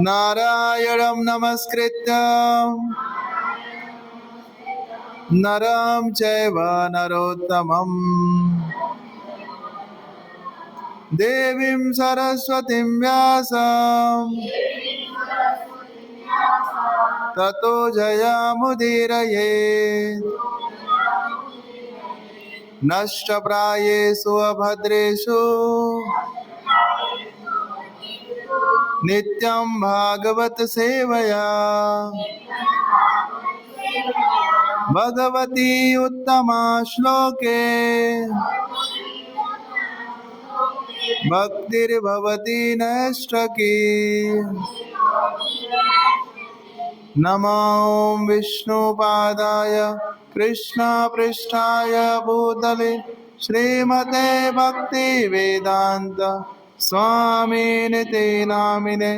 नारायणं नमस्कृत्य नरं चैव नरोत्तमम् देवीं सरस्वतीं व्यासं ततो जयमुदीरयेत्। नष्टप्रायेषु अभद्रेषु नित्यं भागवत सेवया भगवती उत्तमा श्लोके भक्तिर्भवती नैष्ठकी। नमो विष्णुपादाय कृष्णपृष्ठाय भूतले श्रीमते भक्तिवेदान्त स्वामिनिति नामिने।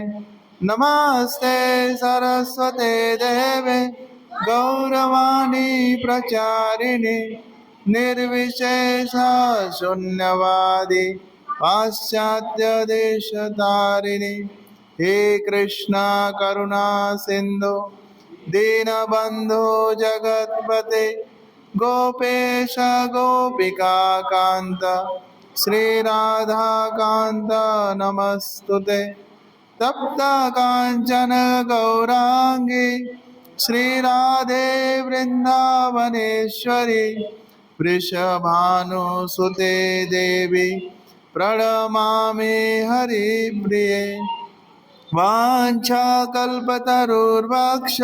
नमस्ते सरस्वते देवे गौरवाणी प्रचारिणे निर्विशेष शून्यवादी पाश्चात्य देशतारिणे। हे कृष्णा करुणा सिंधु दीनबंधु जगत्पते गोपेश गोपिका कांत श्री राधा कांत नमस्तुते। तप्त कांचन गौरांगी श्री राधे वृंदावनेश्वरी वृषभानुसुते देवी प्रणमामि हरिप्रिये। वाञ्छाकल्पतरुर्वक्ष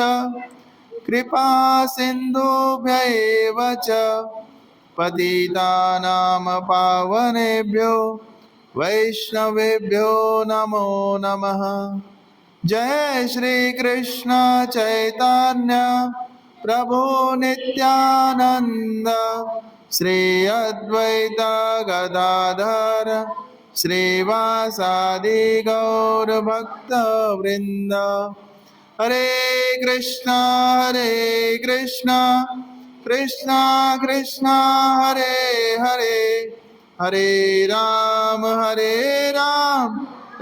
कृपा सिन्धुभ्यैव च पतितानां पावनेभ्यो वैष्णवेभ्यो नमो नमः। जय श्री कृष्ण चैतन्य प्रभु नित्यानंद श्री अद्वैत गदाधर श्रीवासादि गौर भक्त वृंद। हरे कृष्णा कृष्णा कृष्णा हरे हरे हरे राम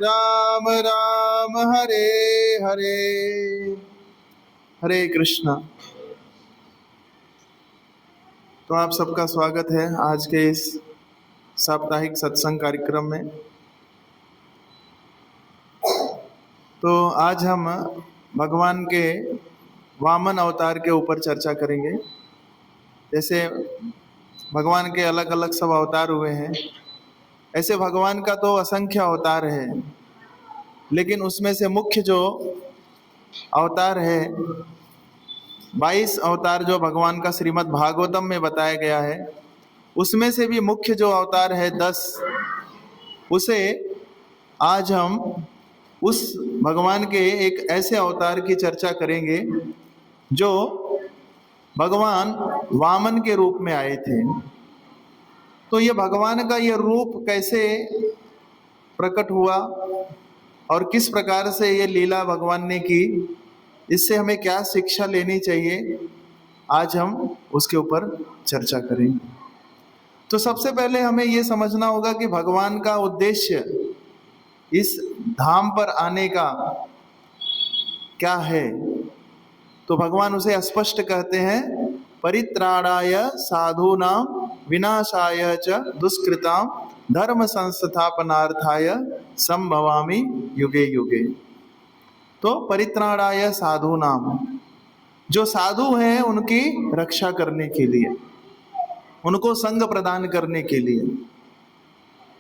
राम राम हरे हरे। हरे कृष्णा। तो आप सबका स्वागत है आज के इस साप्ताहिक सत्संग कार्यक्रम में। तो आज हम भगवान के वामन अवतार के ऊपर चर्चा करेंगे। जैसे भगवान के अलग अलग सब अवतार हुए हैं, ऐसे भगवान का तो असंख्य अवतार है, लेकिन उसमें से मुख्य जो अवतार है 22 अवतार जो भगवान का श्रीमद् भागवतम में बताया गया है, उसमें से भी मुख्य जो अवतार है 10, उसे आज हम उस भगवान के एक ऐसे अवतार की चर्चा करेंगे जो भगवान वामन के रूप में आए थे। तो ये भगवान का ये रूप कैसे प्रकट हुआ और किस प्रकार से ये लीला भगवान ने की, इससे हमें क्या शिक्षा लेनी चाहिए, आज हम उसके ऊपर चर्चा करेंगे। तो सबसे पहले हमें ये समझना होगा कि भगवान का उद्देश्य इस धाम पर आने का क्या है। तो भगवान उसे स्पष्ट कहते हैं, परित्राणाय साधूनां विनाशाय च दुष्कृतां धर्म संस्थापनार्थाय संभवामि युगे युगे। तो परित्राणाय साधूनां, जो साधु हैं उनकी रक्षा करने के लिए, उनको संग प्रदान करने के लिए,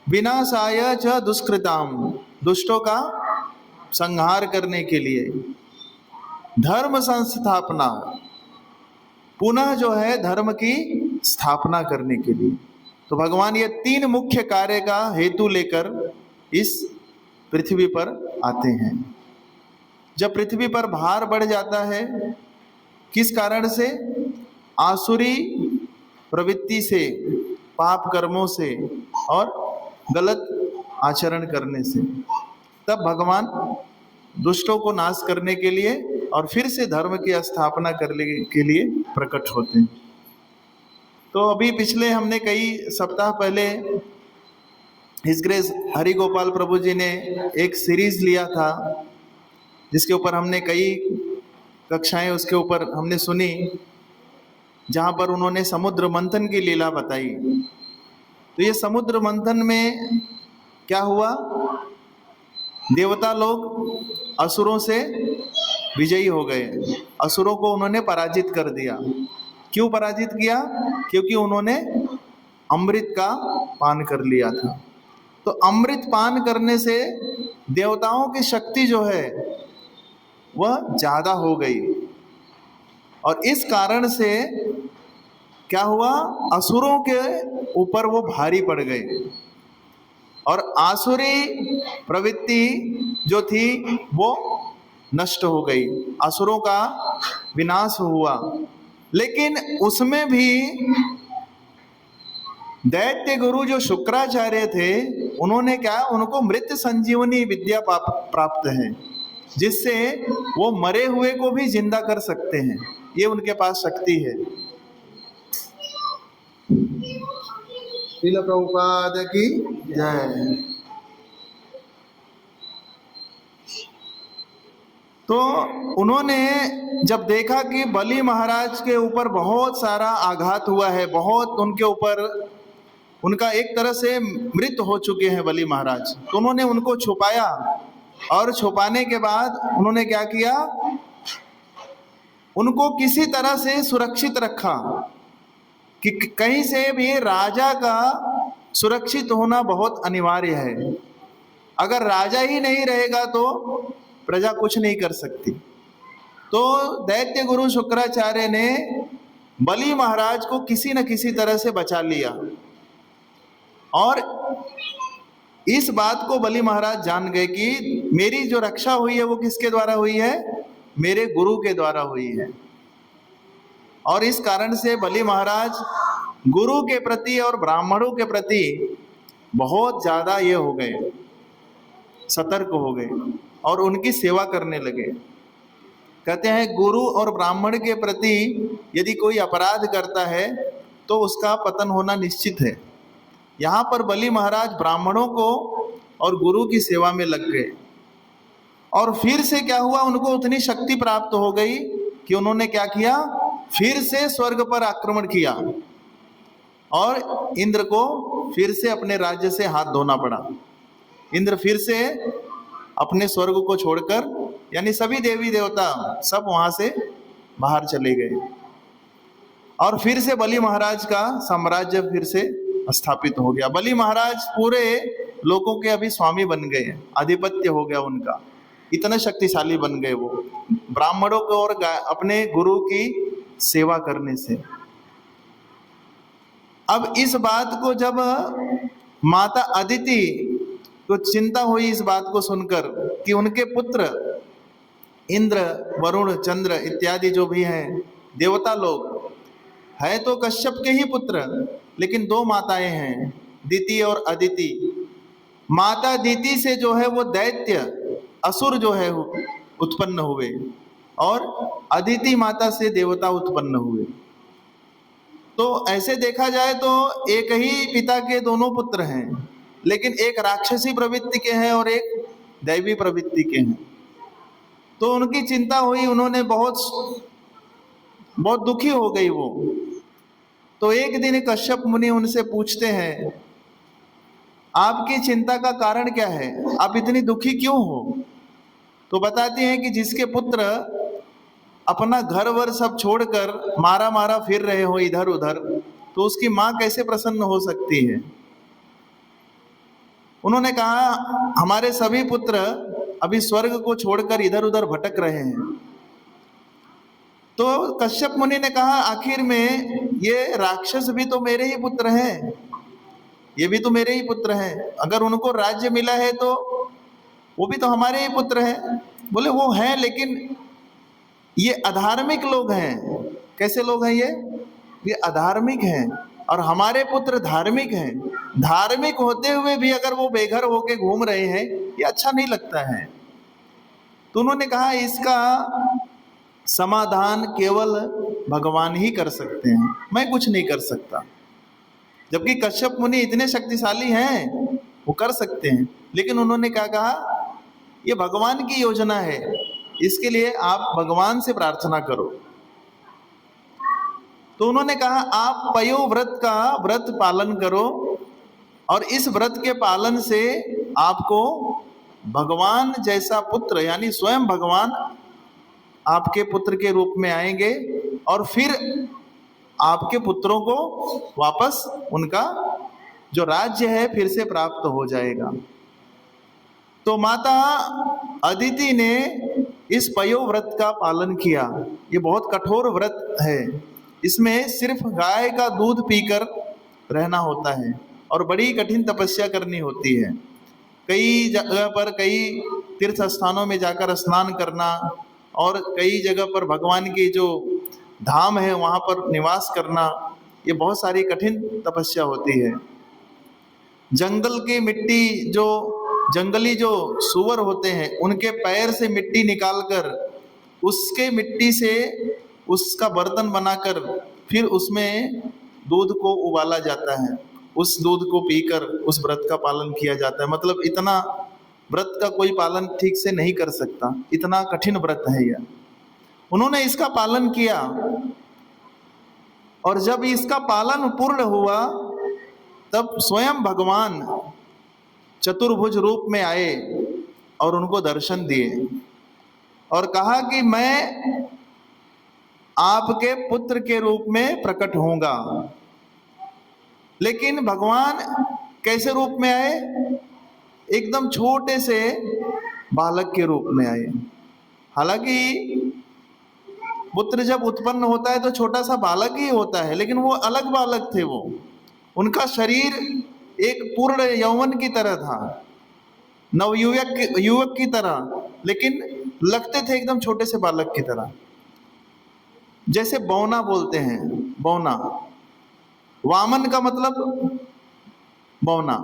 विनाशाय च दुष्कृतां, दुष्टों का संहार करने के लिए, धर्म संस्थापना, पुनः जो है धर्म की स्थापना करने के लिए। तो भगवान ये 3 मुख्य कार्य का हेतु लेकर इस पृथ्वी पर आते हैं। जब पृथ्वी पर भार बढ़ जाता है, किस कारण से? आसुरी प्रवृत्ति से, पाप कर्मों से और गलत आचरण करने से, तब भगवान दुष्टों को नाश करने के लिए और फिर से धर्म की स्थापना करने के लिए प्रकट होते हैं। तो अभी पिछले हमने कई सप्ताह पहले हिज ग्रेस हरि गोपाल प्रभु जी ने एक सीरीज लिया था जिसके ऊपर हमने कई कक्षाएं उसके ऊपर हमने सुनी, जहाँ पर उन्होंने समुद्र मंथन की लीला बताई। तो ये समुद्र मंथन में क्या हुआ, देवता लोग असुरों से विजयी हो गए, असुरों को उन्होंने पराजित कर दिया। क्यों पराजित किया? क्योंकि उन्होंने अमृत का पान कर लिया था। तो अमृत पान करने से देवताओं की शक्ति जो है वह ज्यादा हो गई, और इस कारण से क्या हुआ, असुरों के ऊपर वो भारी पड़ गए, और आसुरी प्रवृत्ति जो थी वो नष्ट हो गई, असुरों का विनाश हुआ। लेकिन उसमें भी दैत्य गुरु जो शुक्राचार्य थे, उन्होंने क्या, उनको मृत संजीवनी विद्या प्राप्त है, जिससे वो मरे हुए को भी जिंदा कर सकते हैं। ये उनके पास शक्ति है। श्रील प्रभुपाद की जय। तो उन्होंने जब देखा कि बलि महाराज के ऊपर बहुत सारा आघात हुआ है, बहुत उनके ऊपर, उनका एक तरह से मृत हो चुके हैं बलि महाराज, तो उन्होंने उनको छुपाया, और छुपाने के बाद उन्होंने क्या किया, उनको किसी तरह से सुरक्षित रखा कि कहीं से भी राजा का सुरक्षित होना बहुत अनिवार्य है। अगर राजा ही नहीं रहेगा तो प्रजा कुछ नहीं कर सकती। तो दैत्य गुरु शुक्राचार्य ने बलि महाराज को किसी न किसी तरह से बचा लिया, और इस बात को बलि महाराज जान गए कि मेरी जो रक्षा हुई है वो किसके द्वारा हुई है, मेरे गुरु के द्वारा हुई है। और इस कारण से बलि महाराज गुरु के प्रति और ब्राह्मणों के प्रति बहुत ज्यादा ये हो गए, सतर्क हो गए, और उनकी सेवा करने लगे। कहते हैं गुरु और ब्राह्मण के प्रति यदि कोई अपराध करता है तो उसका पतन होना निश्चित है। यहाँ पर बलि महाराज ब्राह्मणों को और गुरु की सेवा में लग गए, और फिर से क्या हुआ, उनको उतनी शक्ति प्राप्त हो गई कि उन्होंने क्या किया, फिर से स्वर्ग पर आक्रमण किया, और इंद्र को फिर से अपने राज्य से हाथ धोना पड़ा। इंद्र फिर से अपने स्वर्ग को छोड़कर, यानी सभी देवी देवता सब वहां से बाहर चले गए, और फिर से बलि महाराज का साम्राज्य फिर से स्थापित हो गया। बलि महाराज पूरे लोगों के अभी स्वामी बन गए, आधिपत्य हो गया उनका, इतने शक्तिशाली बन गए वो ब्राह्मणों को और अपने गुरु की सेवा करने से। अब इस बात को जब माता अदिति को चिंता हुई, इस बात को सुनकर कि उनके पुत्र इंद्र, वरुण, चंद्र इत्यादि जो भी हैं देवता लोग है, तो कश्यप के ही पुत्र, लेकिन दो माताएं हैं, दिति और अदिति। माता दिति से जो है वो दैत्य असुर जो है उत्पन्न हुए, और अदिति माता से देवता उत्पन्न हुए। तो ऐसे देखा जाए तो एक ही पिता के दोनों पुत्र हैं, लेकिन एक राक्षसी प्रवृत्ति के हैं और एक दैवी प्रवृत्ति के हैं। तो उनकी चिंता हुई, उन्होंने बहुत दुखी हो गई वो। तो एक दिन कश्यप मुनि उनसे पूछते हैं, आपकी चिंता का कारण क्या है, आप इतनी दुखी क्यों हो? तो बताती हैं कि जिसके पुत्र अपना घर वर सब छोड़कर मारा मारा फिर रहे हो इधर उधर, तो उसकी माँ कैसे प्रसन्न हो सकती है। उन्होंने कहा हमारे सभी पुत्र अभी स्वर्ग को छोड़कर इधर उधर भटक रहे हैं। तो कश्यप मुनि ने कहा आखिर में ये राक्षस भी तो मेरे ही पुत्र हैं, ये भी तो मेरे ही पुत्र हैं, अगर उनको राज्य मिला है तो वो भी तो हमारे ही पुत्र हैं। बोले वो हैं, लेकिन ये अधार्मिक लोग हैं। कैसे लोग हैं ये अधार्मिक हैं, और हमारे पुत्र धार्मिक हैं। धार्मिक होते हुए भी अगर वो बेघर होके घूम रहे हैं, ये अच्छा नहीं लगता है। तो उन्होंने कहा इसका समाधान केवल भगवान ही कर सकते हैं, मैं कुछ नहीं कर सकता। जबकि कश्यप मुनि इतने शक्तिशाली हैं, वो कर सकते हैं, लेकिन उन्होंने क्या कहा, ये भगवान की योजना है, इसके लिए आप भगवान से प्रार्थना करो। तो उन्होंने कहा आप पयो व्रत का व्रत पालन करो और इस व्रत के पालन से आपको भगवान जैसा पुत्र यानी स्वयं भगवान आपके पुत्र के रूप में आएंगे और फिर आपके पुत्रों को वापस उनका जो राज्य है फिर से प्राप्त हो जाएगा। तो माता अदिति ने इस पयो व्रत का पालन किया। ये बहुत कठोर व्रत है, इसमें सिर्फ गाय का दूध पीकर रहना होता है और बड़ी कठिन तपस्या करनी होती है। कई जगह पर कई तीर्थ स्थानों में जाकर स्नान करना और कई जगह पर भगवान की जो धाम है वहाँ पर निवास करना, ये बहुत सारी कठिन तपस्या होती है। जंगल की मिट्टी, जो जंगली जो सूअर होते हैं उनके पैर से मिट्टी निकालकर उसके मिट्टी से उसका बर्तन बनाकर फिर उसमें दूध को उबाला जाता है, उस दूध को पीकर उस व्रत का पालन किया जाता है। मतलब इतना व्रत का कोई पालन ठीक से नहीं कर सकता, इतना कठिन व्रत है यह। उन्होंने इसका पालन किया और जब इसका पालन पूर्ण हुआ तब स्वयं भगवान चतुर्भुज रूप में आए और उनको दर्शन दिए और कहा कि मैं आपके पुत्र के रूप में प्रकट होऊंगा। लेकिन भगवान कैसे रूप में आए? एकदम छोटे से बालक के रूप में आए। हालांकि पुत्र जब उत्पन्न होता है तो छोटा सा बालक ही होता है, लेकिन वो अलग बालक थे। वो उनका शरीर एक पूर्ण यौवन की तरह था, युवक की तरह, लेकिन लगते थे एकदम छोटे से बालक की तरह। जैसे बौना बोलते हैं, बौना, वामन का मतलब बौना,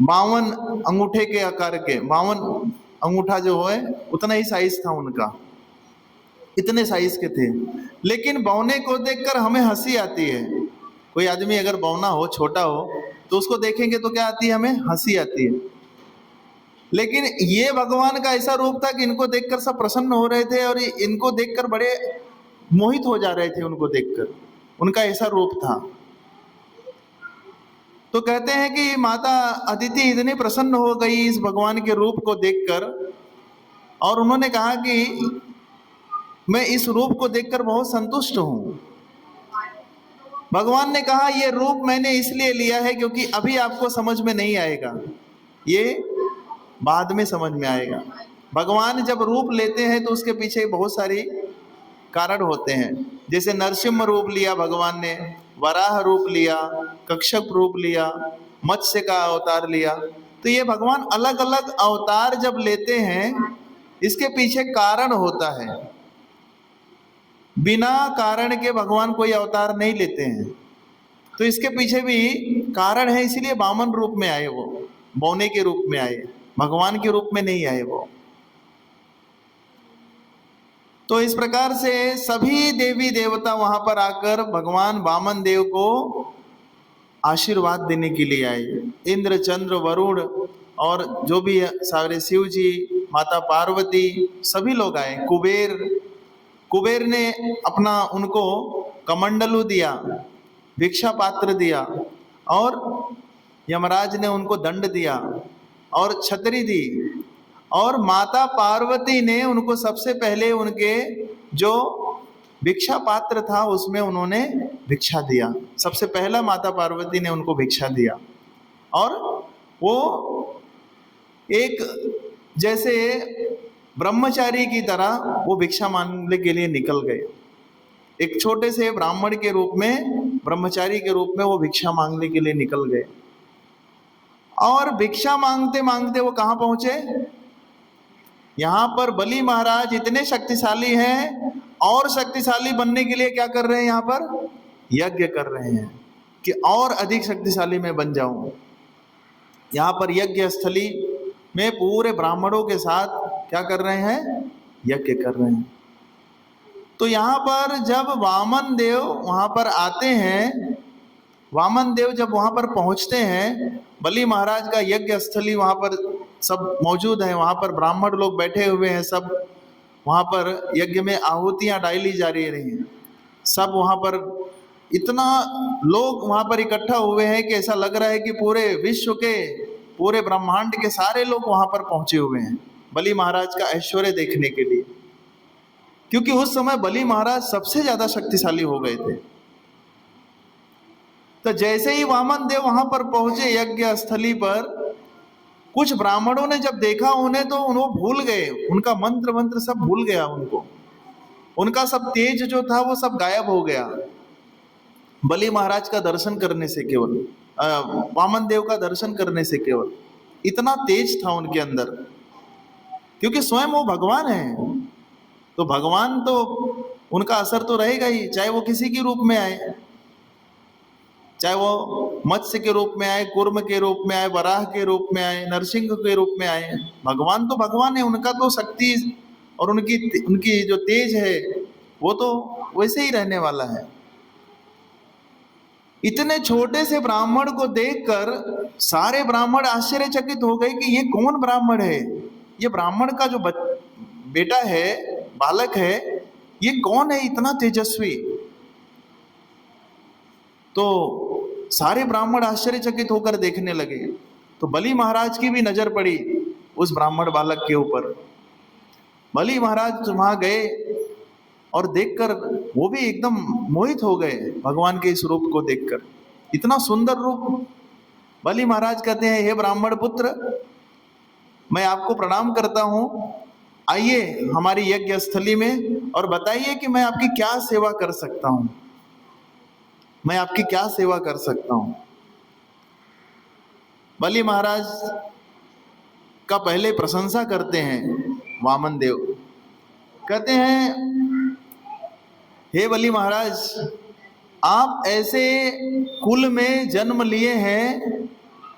52 अंगूठे के आकार के, 52 अंगूठा जो है उतना ही साइज था उनका, इतने साइज के थे। लेकिन बौने को देखकर हमें हंसी आती है। कोई आदमी अगर बौना हो, छोटा हो, तो उसको देखेंगे तो क्या आती है? हमें हंसी आती है। लेकिन ये भगवान का ऐसा रूप था कि इनको देखकर सब प्रसन्न हो रहे थे और इनको देखकर बड़े मोहित हो जा रहे थे। उनको देखकर उनका ऐसा रूप था। तो कहते हैं कि माता अदिति इतनी प्रसन्न हो गई इस भगवान के रूप को देखकर और उन्होंने कहा कि मैं इस रूप को देखकर बहुत संतुष्ट हूं। भगवान ने कहा ये रूप मैंने इसलिए लिया है क्योंकि अभी आपको समझ में नहीं आएगा, ये बाद में समझ में आएगा। भगवान जब रूप लेते हैं तो उसके पीछे बहुत सारी कारण होते हैं। जैसे नरसिंह रूप लिया भगवान ने, वराह रूप लिया, कच्छप रूप लिया, मत्स्य का अवतार लिया। तो ये भगवान अलग अलग अवतार जब लेते हैं इसके पीछे कारण होता है। बिना कारण के भगवान कोई अवतार नहीं लेते हैं, तो इसके पीछे भी कारण है। इसीलिए वामन रूप में आए, वो बौने के रूप में आए, भगवान के रूप में नहीं आए वो। तो इस प्रकार से सभी देवी देवता वहां पर आकर भगवान वामन देव को आशीर्वाद देने के लिए आए। इंद्र, चंद्र, वरुण और जो भी सारे, शिव जी, माता पार्वती, सभी लोग आए। कुबेर ने अपना उनको कमंडलू दिया, भिक्षा पात्र दिया और यमराज ने उनको दंड दिया और छतरी दी। और माता पार्वती ने उनको सबसे पहले उनके जो भिक्षा पात्र था उसमें उन्होंने भिक्षा दिया। सबसे पहला माता पार्वती ने उनको भिक्षा दिया और वो एक जैसे ब्रह्मचारी की तरह वो भिक्षा मांगने के लिए निकल गए। एक छोटे से ब्राह्मण के रूप में, ब्रह्मचारी के रूप में वो भिक्षा मांगने के लिए निकल गए। और भिक्षा मांगते मांगते वो कहाँ पहुंचे? यहाँ पर बलि महाराज इतने शक्तिशाली हैं और शक्तिशाली बनने के लिए क्या कर रहे हैं? यहाँ पर यज्ञ कर रहे हैं कि और अधिक शक्तिशाली मैं बन जाऊं। यहाँ पर यज्ञ स्थली में पूरे ब्राह्मणों के साथ क्या कर रहे हैं? यज्ञ कर रहे हैं। तो यहाँ पर जब वामन देव वहाँ पर आते हैं, वामन देव जब वहाँ पर पहुँचते हैं, बलि महाराज का यज्ञ स्थली वहाँ पर सब मौजूद है, वहाँ पर ब्राह्मण लोग बैठे हुए हैं सब, वहाँ पर यज्ञ में आहुतियाँ डाली जा रही हैं। सब वहाँ पर इतना लोग वहाँ पर इकट्ठा हुए हैं कि ऐसा लग रहा है कि पूरे विश्व के, पूरे ब्रह्मांड के सारे लोग वहाँ पर पहुँचे हुए हैं बलि महाराज का ऐश्वर्य देखने के लिए, क्योंकि उस समय बलि महाराज सबसे ज्यादा शक्तिशाली हो गए थे। तो जैसे ही वामन देव वहां पर पहुंचे यज्ञ स्थली पर, कुछ ब्राह्मणों ने जब देखा उन्हें तो वो भूल गए, उनका मंत्र मंत्र सब भूल गया उनको, उनका सब तेज जो था वो सब गायब हो गया बलि महाराज का दर्शन करने से, केवल वामन देव का दर्शन करने से केवल। इतना तेज था उनके अंदर, क्योंकि स्वयं वो भगवान है, तो भगवान तो उनका असर तो रहेगा ही, चाहे वो किसी के रूप में आए, चाहे वो मत्स्य के रूप में आए, कूर्म के रूप में आए, वराह के रूप में आए, नरसिंह के रूप में आए। भगवान तो भगवान है, उनका तो शक्ति और उनकी उनकी जो तेज है वो तो वैसे ही रहने वाला है। इतने छोटे से ब्राह्मण को देखकर सारे ब्राह्मण आश्चर्यचकित हो गए कि ये कौन ब्राह्मण है, ये ब्राह्मण का जो बेटा है, बालक है, ये कौन है इतना तेजस्वी। तो सारे ब्राह्मण आश्चर्यचकित होकर देखने लगे। तो बलि महाराज की भी नजर पड़ी उस ब्राह्मण बालक के ऊपर। बलि महाराज वहां गए और देखकर वो भी एकदम मोहित हो गए भगवान के इस रूप को देखकर, इतना सुंदर रूप। बलि महाराज कहते हैं, हे ब्राह्मण पुत्र, मैं आपको प्रणाम करता हूं, आइए हमारी यज्ञ स्थली में और बताइए कि मैं आपकी क्या सेवा कर सकता हूं, मैं आपकी क्या सेवा कर सकता हूं। बलि महाराज का पहले प्रशंसा करते हैं वामन देव, कहते हैं, हे बलि महाराज, आप ऐसे कुल में जन्म लिए हैं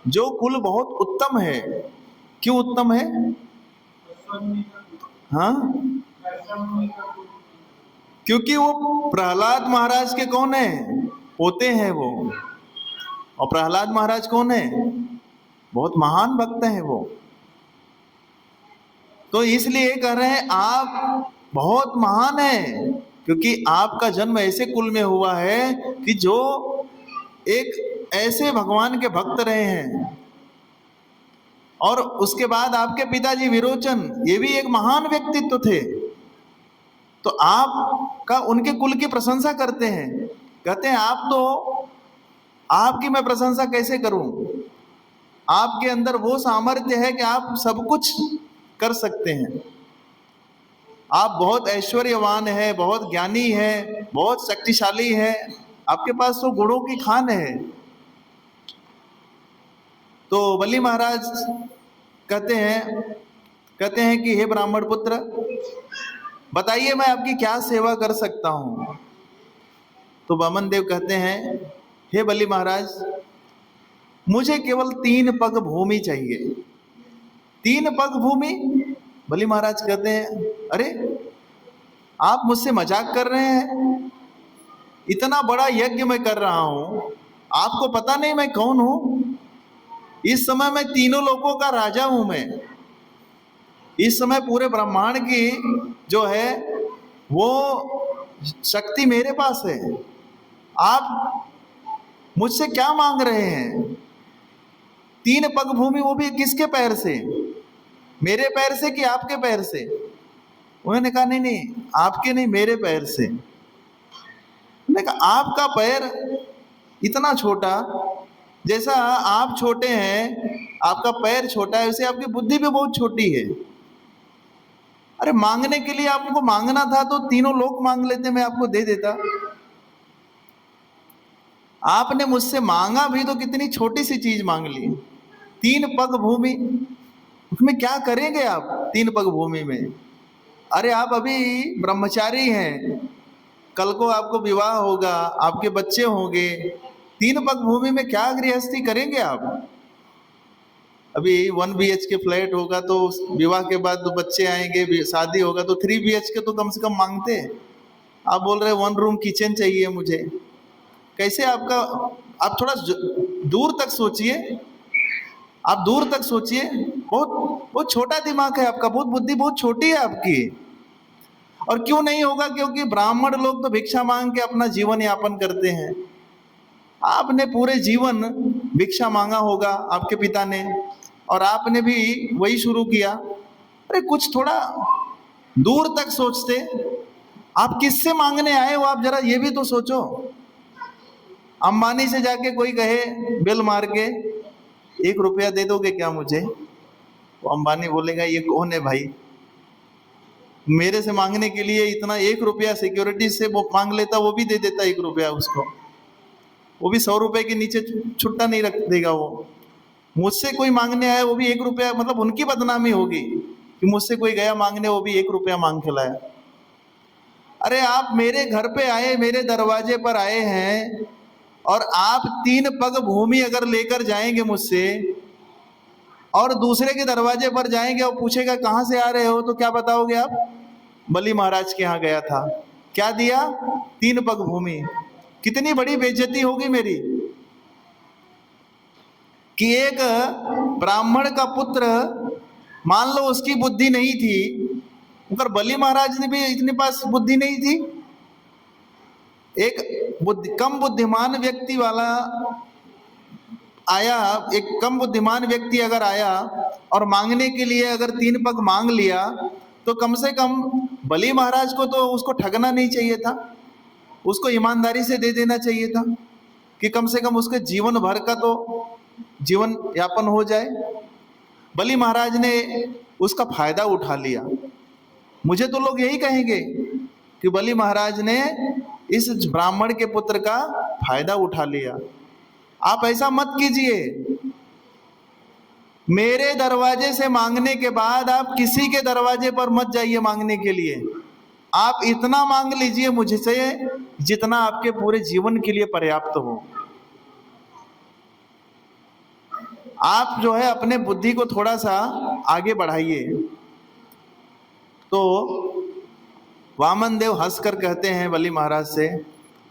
जो कुल बहुत उत्तम है। क्यों उत्तम है? हाँ, क्योंकि वो प्रहलाद महाराज के कौन है? पोते हैं वो। और प्रहलाद महाराज कौन है? बहुत महान भक्त हैं वो। तो इसलिए कह रहे हैं आप बहुत महान हैं, क्योंकि आपका जन्म ऐसे कुल में हुआ है कि जो एक ऐसे भगवान के भक्त रहे हैं। और उसके बाद आपके पिताजी विरोचन, ये भी एक महान व्यक्तित्व थे। तो आपका उनके कुल की प्रशंसा करते हैं, कहते हैं आप तो, आपकी मैं प्रशंसा कैसे करूं? आपके अंदर वो सामर्थ्य है कि आप सब कुछ कर सकते हैं, आप बहुत ऐश्वर्यवान है, बहुत ज्ञानी है, बहुत शक्तिशाली है, आपके पास तो गुणों की खान है। तो बलि महाराज कहते हैं कि हे ब्राह्मण पुत्र, बताइए मैं आपकी क्या सेवा कर सकता हूं। तो वामन देव कहते हैं, हे बलि महाराज, मुझे केवल 3 पग भूमि चाहिए। 3 पग भूमि? बलि महाराज कहते हैं, अरे आप मुझसे मजाक कर रहे हैं? इतना बड़ा यज्ञ मैं कर रहा हूं, आपको पता नहीं मैं कौन हूं? इस समय मैं तीनों लोगों का राजा हूं। मैं इस समय पूरे ब्रह्मांड की जो है वो शक्ति मेरे पास है। आप मुझसे क्या मांग रहे हैं? 3 पग भूमि, वो भी किसके पैर से? मेरे पैर से कि आपके पैर से? उन्होंने कहा नहीं नहीं, आपके नहीं, मेरे पैर से। उन्होंने कहा आपका पैर इतना छोटा, जैसा आप छोटे हैं, आपका पैर छोटा है, वैसे आपकी बुद्धि भी बहुत छोटी है। अरे मांगने के लिए आपको मांगना था तो तीनों लोग मांग लेते, मैं आपको दे देता। आपने मुझसे मांगा भी तो कितनी छोटी सी चीज मांग ली, 3 पग भूमि। उसमें क्या करेंगे आप 3 पग भूमि में? अरे आप अभी ब्रह्मचारी हैं, कल को आपको विवाह होगा, आपके बच्चे होंगे, 3 पग भूमि में क्या गृहस्थी करेंगे आप? अभी 1 BHK फ्लैट होगा तो विवाह के बाद तो बच्चे आएंगे, शादी होगा तो 3 BHK तो कम से कम मांगते हैं। आप बोल रहे 1 रूम किचन चाहिए मुझे। कैसे आपका, आप थोड़ा दूर तक सोचिए, आप दूर तक सोचिए। बहुत बहुत छोटा दिमाग है आपका, बहुत बुद्धि बहुत छोटी है आपकी। और क्यों नहीं होगा? क्योंकि ब्राह्मण लोग तो भिक्षा मांग के अपना जीवन यापन करते हैं। आपने पूरे जीवन भिक्षा मांगा होगा आपके पिता ने, और आपने भी वही शुरू किया। अरे कुछ थोड़ा दूर तक सोचते। आप किससे मांगने आए हो? आप जरा ये भी तो सोचो। अंबानी से जाके कोई कहे बेल मार के 1 रुपया दे दोगे क्या मुझे? वो अंबानी बोलेगा ये कौन है भाई, मेरे से मांगने के लिए इतना 1 रुपया सिक्योरिटी से वो मांग लेता, वो भी दे देता 1 रुपया उसको, वो भी 100 रुपए के नीचे छुट्टा नहीं रख देगा वो। मुझसे कोई मांगने आया वो भी 1 रुपया, मतलब उनकी बदनामी होगी कि मुझसे कोई गया मांगने, वो भी 1 रुपया मांग के लाया। अरे आप मेरे घर पे आए, मेरे दरवाजे पर आए हैं, और आप 3 पग भूमि अगर लेकर जाएंगे मुझसे और दूसरे के दरवाजे पर जाएंगे और पूछेगा कहां से आ रहे हो, तो क्या बताओगे आप? बलि महाराज के यहाँ गया था। क्या दिया? 3 पग भूमि। कितनी बड़ी बेइज्जती होगी मेरी कि एक ब्राह्मण का पुत्र, मान लो उसकी बुद्धि नहीं थी, मगर बलि महाराज ने भी इतने पास बुद्धि नहीं थी। एक कम बुद्धिमान व्यक्ति वाला आया, एक कम बुद्धिमान व्यक्ति अगर आया और मांगने के लिए अगर 3 पग मांग लिया, तो कम से कम बलि महाराज को तो उसको ठगना नहीं चाहिए था, उसको ईमानदारी से दे देना चाहिए था कि कम से कम उसके जीवन भर का तो जीवन यापन हो जाए। बलि महाराज ने उसका फायदा उठा लिया। मुझे तो लोग यही कहेंगे कि बलि महाराज ने इस ब्राह्मण के पुत्र का फायदा उठा लिया। आप ऐसा मत कीजिए। मेरे दरवाजे से मांगने के बाद आप किसी के दरवाजे पर मत जाइए मांगने के लिए। आप इतना मांग लीजिए मुझसे जितना आपके पूरे जीवन के लिए पर्याप्त हो। आप जो है अपने बुद्धि को थोड़ा सा आगे बढ़ाइए। तो वामन देव हंसकर कहते हैं बलि महाराज से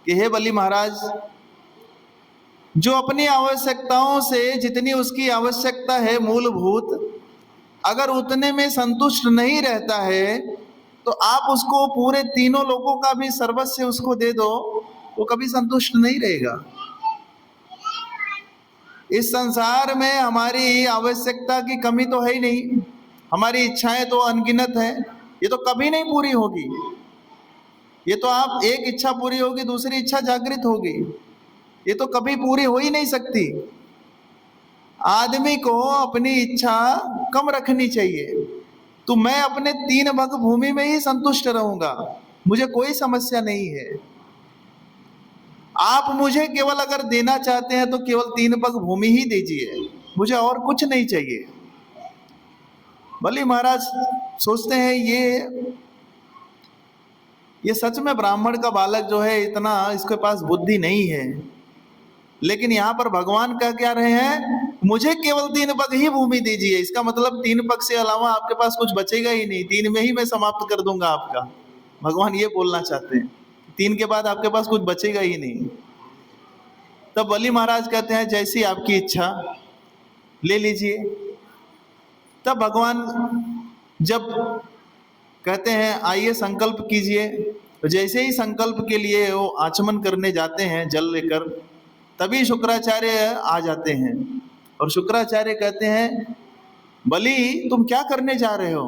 कि हे बलि महाराज, जो अपनी आवश्यकताओं से जितनी उसकी आवश्यकता है मूलभूत, अगर उतने में संतुष्ट नहीं रहता है, तो आप उसको पूरे तीनों लोगों का भी सर्वस्व उसको दे दो, वो कभी संतुष्ट नहीं रहेगा। इस संसार में हमारी आवश्यकता की कमी तो है ही नहीं, हमारी इच्छाएं तो अनगिनत है, ये तो कभी नहीं पूरी होगी। ये तो आप एक इच्छा पूरी होगी, दूसरी इच्छा जागृत होगी, ये तो कभी पूरी हो ही नहीं सकती। आदमी को अपनी इच्छा कम रखनी चाहिए। तो मैं अपने 3 पग भूमि में ही संतुष्ट रहूंगा, मुझे कोई समस्या नहीं है। आप मुझे केवल अगर देना चाहते हैं तो केवल 3 पग भूमि ही दीजिए, मुझे और कुछ नहीं चाहिए। बलि महाराज सोचते हैं ये सच में ब्राह्मण का बालक जो है इतना इसके पास बुद्धि नहीं है, लेकिन यहाँ पर भगवान कह क्या रहे हैं, मुझे केवल 3 पग ही भूमि दीजिए। इसका मतलब 3 पग से अलावा आपके पास कुछ बचेगा ही नहीं, 3 में ही मैं समाप्त कर दूंगा आपका। भगवान ये बोलना चाहते हैं, 3 के बाद आपके पास कुछ बचेगा ही नहीं। तब बलि महाराज कहते हैं जैसी आपकी इच्छा, ले लीजिए। तब भगवान जब कहते हैं आइए संकल्प कीजिए, तो जैसे ही संकल्प के लिए वो आचमन करने जाते हैं जल लेकर, तभी शुक्राचार्य आ जाते हैं और शुक्राचार्य कहते हैं बलि तुम क्या करने जा रहे हो?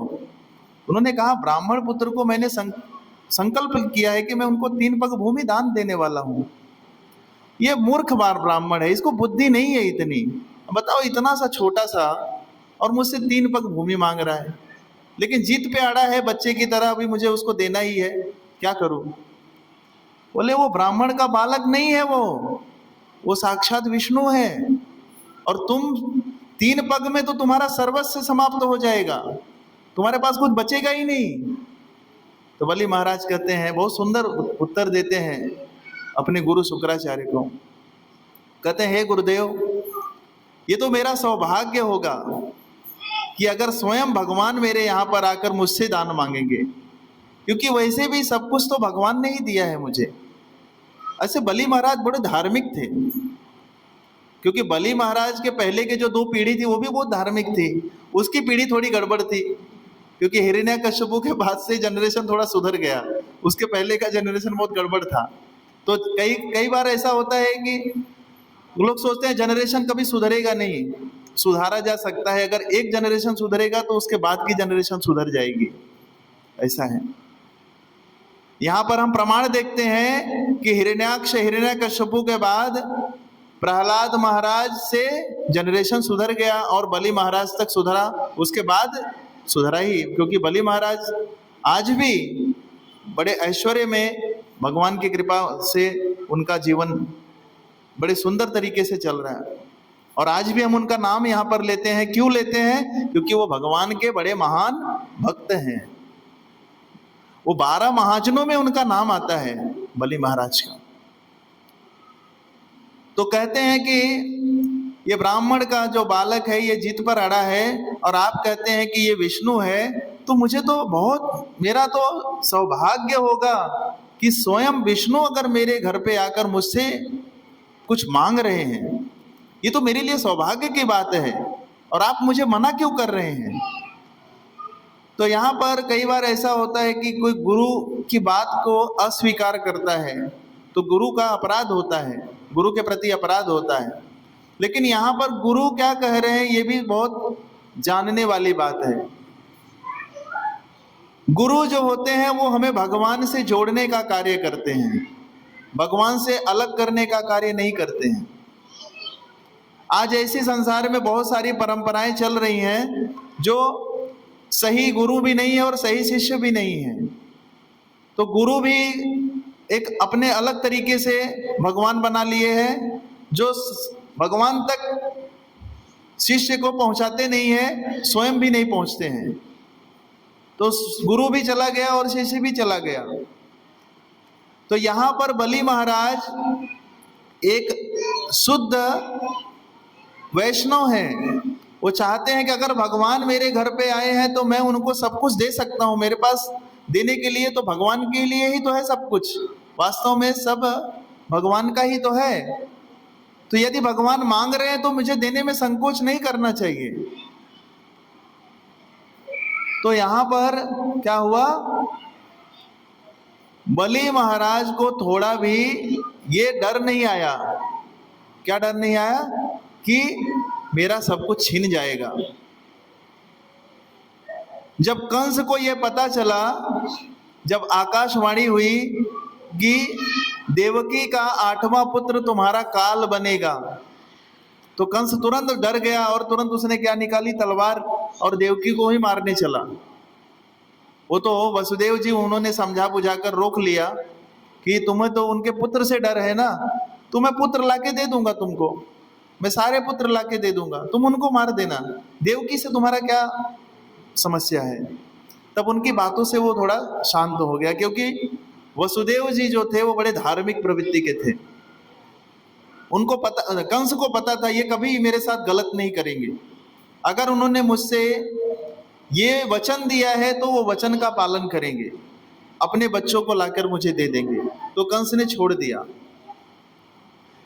उन्होंने कहा ब्राह्मण पुत्र को मैंने संकल्प किया है कि मैं उनको 3 पग भूमि दान देने वाला हूं। ये मूर्ख ब्राह्मण है, इसको बुद्धि नहीं है इतनी। बताओ इतना सा छोटा सा और मुझसे 3 पग भूमि मांग रहा है, लेकिन जीत पे अड़ा है बच्चे की तरह, अभी मुझे उसको देना ही है, क्या करूं? बोले वो ब्राह्मण का बालक नहीं है, वो साक्षात विष्णु है, और तुम 3 पग में तो तुम्हारा सर्वस्व समाप्त हो जाएगा, तुम्हारे पास कुछ बचेगा ही नहीं। तो बलि महाराज कहते हैं, बहुत सुंदर उत्तर देते हैं अपने गुरु शुक्राचार्य को। कहते हैं हे गुरुदेव, ये तो मेरा सौभाग्य होगा कि अगर स्वयं भगवान मेरे यहाँ पर आकर मुझसे दान मांगेंगे, क्योंकि वैसे भी सब कुछ तो भगवान ने ही दिया है मुझे। ऐसे बलि महाराज बड़े धार्मिक थे, क्योंकि बलि महाराज के पहले के जो 2 पीढ़ी थी वो भी बहुत धार्मिक थी, उसकी पीढ़ी थोड़ी गड़बड़ थी। क्योंकि हिरण्यकश्यपु के बाद से जनरेशन थोड़ा सुधर गया, उसके पहले का जनरेशन बहुत गड़बड़ था। तो कई कई बार ऐसा होता है कि लोग सोचते हैं जनरेशन कभी सुधरेगा नहीं, सुधारा जा सकता है। अगर एक जनरेशन सुधरेगा तो उसके बाद की जनरेशन सुधर जाएगी, ऐसा है। यहाँ पर हम प्रमाण देखते हैं कि हिरण्याक्ष हिरण्यकश्यपु के बाद प्रहलाद महाराज से जनरेशन सुधर गया और बलि महाराज तक सुधरा, उसके बाद सुधरा ही, क्योंकि बलि महाराज आज भी बड़े ऐश्वर्य में भगवान की कृपा से उनका जीवन बड़े सुंदर तरीके से चल रहा है। और आज भी हम उनका नाम यहाँ पर लेते हैं। क्यों लेते हैं? क्योंकि वो भगवान के बड़े महान भक्त हैं। वो 12 महाजनों में उनका नाम आता है, बलि महाराज का। तो कहते हैं कि ये ब्राह्मण का जो बालक है ये जिद पर अड़ा है, और आप कहते हैं कि ये विष्णु है, तो मुझे तो बहुत, मेरा तो सौभाग्य होगा कि स्वयं विष्णु अगर मेरे घर पे आकर मुझसे कुछ मांग रहे हैं, ये तो मेरे लिए सौभाग्य की बात है, और आप मुझे मना क्यों कर रहे हैं? तो यहाँ पर कई बार ऐसा होता है कि कोई गुरु की बात को अस्वीकार करता है तो गुरु का अपराध होता है, गुरु के प्रति अपराध होता है। लेकिन यहाँ पर गुरु क्या कह रहे हैं ये भी बहुत जानने वाली बात है। गुरु जो होते हैं वो हमें भगवान से जोड़ने का कार्य करते हैं, भगवान से अलग करने का कार्य नहीं करते हैं। आज ऐसी संसार में बहुत सारी परंपराएं चल रही हैं जो सही गुरु भी नहीं है और सही शिष्य भी नहीं है। तो गुरु भी एक अपने अलग तरीके से भगवान बना लिए हैं, जो भगवान तक शिष्य को पहुंचाते नहीं है, स्वयं भी नहीं पहुंचते हैं। तो गुरु भी चला गया और शिष्य भी चला गया। तो यहाँ पर बलि महाराज एक शुद्ध वैष्णव हैं। वो चाहते हैं कि अगर भगवान मेरे घर पे आए हैं तो मैं उनको सब कुछ दे सकता हूँ, मेरे पास देने के लिए तो भगवान के लिए ही तो है सब कुछ, वास्तव में सब भगवान का ही तो है। तो यदि भगवान मांग रहे हैं तो मुझे देने में संकोच नहीं करना चाहिए। तो यहाँ पर क्या हुआ, बलि महाराज को थोड़ा भी ये डर नहीं आया। क्या डर नहीं आया? कि मेरा सब कुछ छीन जाएगा। जब कंस को यह पता चला, जब आकाशवाणी हुई कि देवकी का 8वां पुत्र तुम्हारा काल बनेगा, तो कंस तुरंत डर गया और तुरंत उसने क्या निकाली? तलवार, और देवकी को ही मारने चला। वो तो वसुदेव जी उन्होंने समझा बुझाकर रोक लिया कि तुम्हें तो उनके पुत्र से डर है ना, तो मैं पुत्र लाके दे दूंगा तुमको, मैं सारे पुत्र लाके दे दूंगा, तुम उनको मार देना, देवकी से तुम्हारा क्या समस्या है। तब उनकी बातों से वो थोड़ा शांत हो गया, क्योंकि वसुदेव जी जो थे वो बड़े धार्मिक प्रवृत्ति के थे। उनको पता, कंस को पता था ये कभी मेरे साथ गलत नहीं करेंगे। अगर उन्होंने मुझसे ये वचन दिया है तो वो वचन का पालन करेंगे, अपने बच्चों को लाकर मुझे दे देंगे। तो कंस ने छोड़ दिया।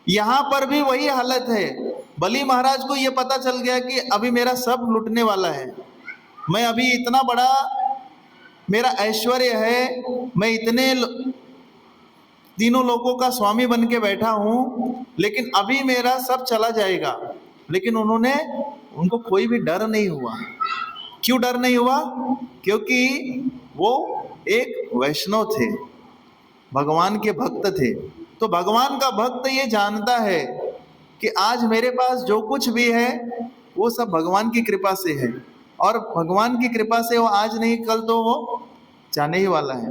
यहां पर भी वही हालत है। बलि महाराज को यह पता चल गया कि अभी मेरा सब लुटने वाला है, मैं अभी इतना बड़ा मेरा ऐश्वर्य है, मैं इतने तीनों लोगों का स्वामी बन के बैठा हूं, लेकिन अभी मेरा सब चला जाएगा। लेकिन उनको कोई भी डर नहीं हुआ। क्यों डर नहीं हुआ? क्योंकि वो एक वैष्णव थे, भगवान के भक्त थे। तो भगवान का भक्त ये जानता है कि आज मेरे पास जो कुछ भी है वो सब भगवान की कृपा से है, और भगवान की कृपा से वो आज नहीं कल तो वो जाने ही वाला है।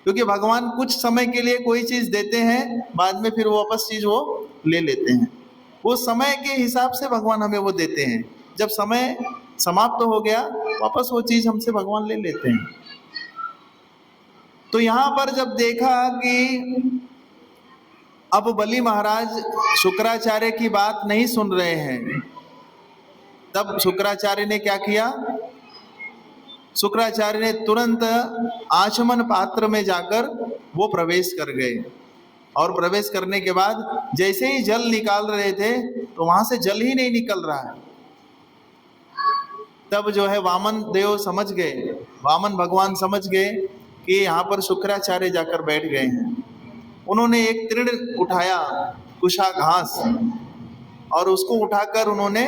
क्योंकि भगवान कुछ समय के लिए कोई चीज़ देते हैं, बाद में फिर वो वापस चीज़ वो ले लेते हैं। वो समय के हिसाब से भगवान हमें वो देते हैं। जब समय समाप्त हो गया वापस वो चीज़ हमसे भगवान ले लेते हैं। तो यहाँ पर जब देखा कि अब बलि महाराज शुक्राचार्य की बात नहीं सुन रहे हैं, तब शुक्राचार्य ने क्या किया? शुक्राचार्य ने तुरंत आचमन पात्र में जाकर वो प्रवेश कर गए, और प्रवेश करने के बाद जैसे ही जल निकाल रहे थे तो वहां से जल ही नहीं निकल रहा है। तब जो है वामन देव समझ गए, वामन भगवान समझ गए कि यहाँ पर शुक्राचार्य जाकर बैठ गए हैं। उन्होंने एक तृण उठाया, कुशा घास, और उसको उठाकर उन्होंने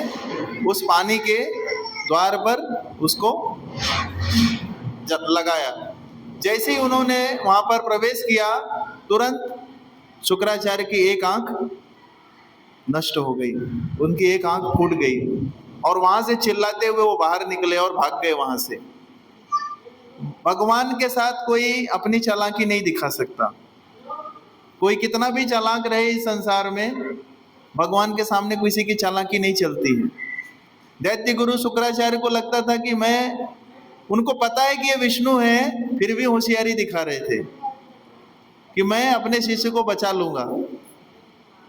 उस पानी के द्वार पर उसको लगाया। जैसे ही उन्होंने वहां पर प्रवेश किया, तुरंत शुक्राचार्य की एक आंख नष्ट हो गई, उनकी एक आंख फूट गई, और वहां से चिल्लाते हुए वो बाहर निकले और भाग गए वहां से। भगवान के साथ कोई अपनी चालाकी नहीं दिखा सकता। कोई कितना भी चालाक रहे इस संसार में, भगवान के सामने किसी की चालाकी नहीं चलती है। दैत्य गुरु शुक्राचार्य को लगता था कि मैं, उनको पता है कि ये विष्णु है, फिर भी होशियारी दिखा रहे थे कि मैं अपने शिष्य को बचा लूंगा।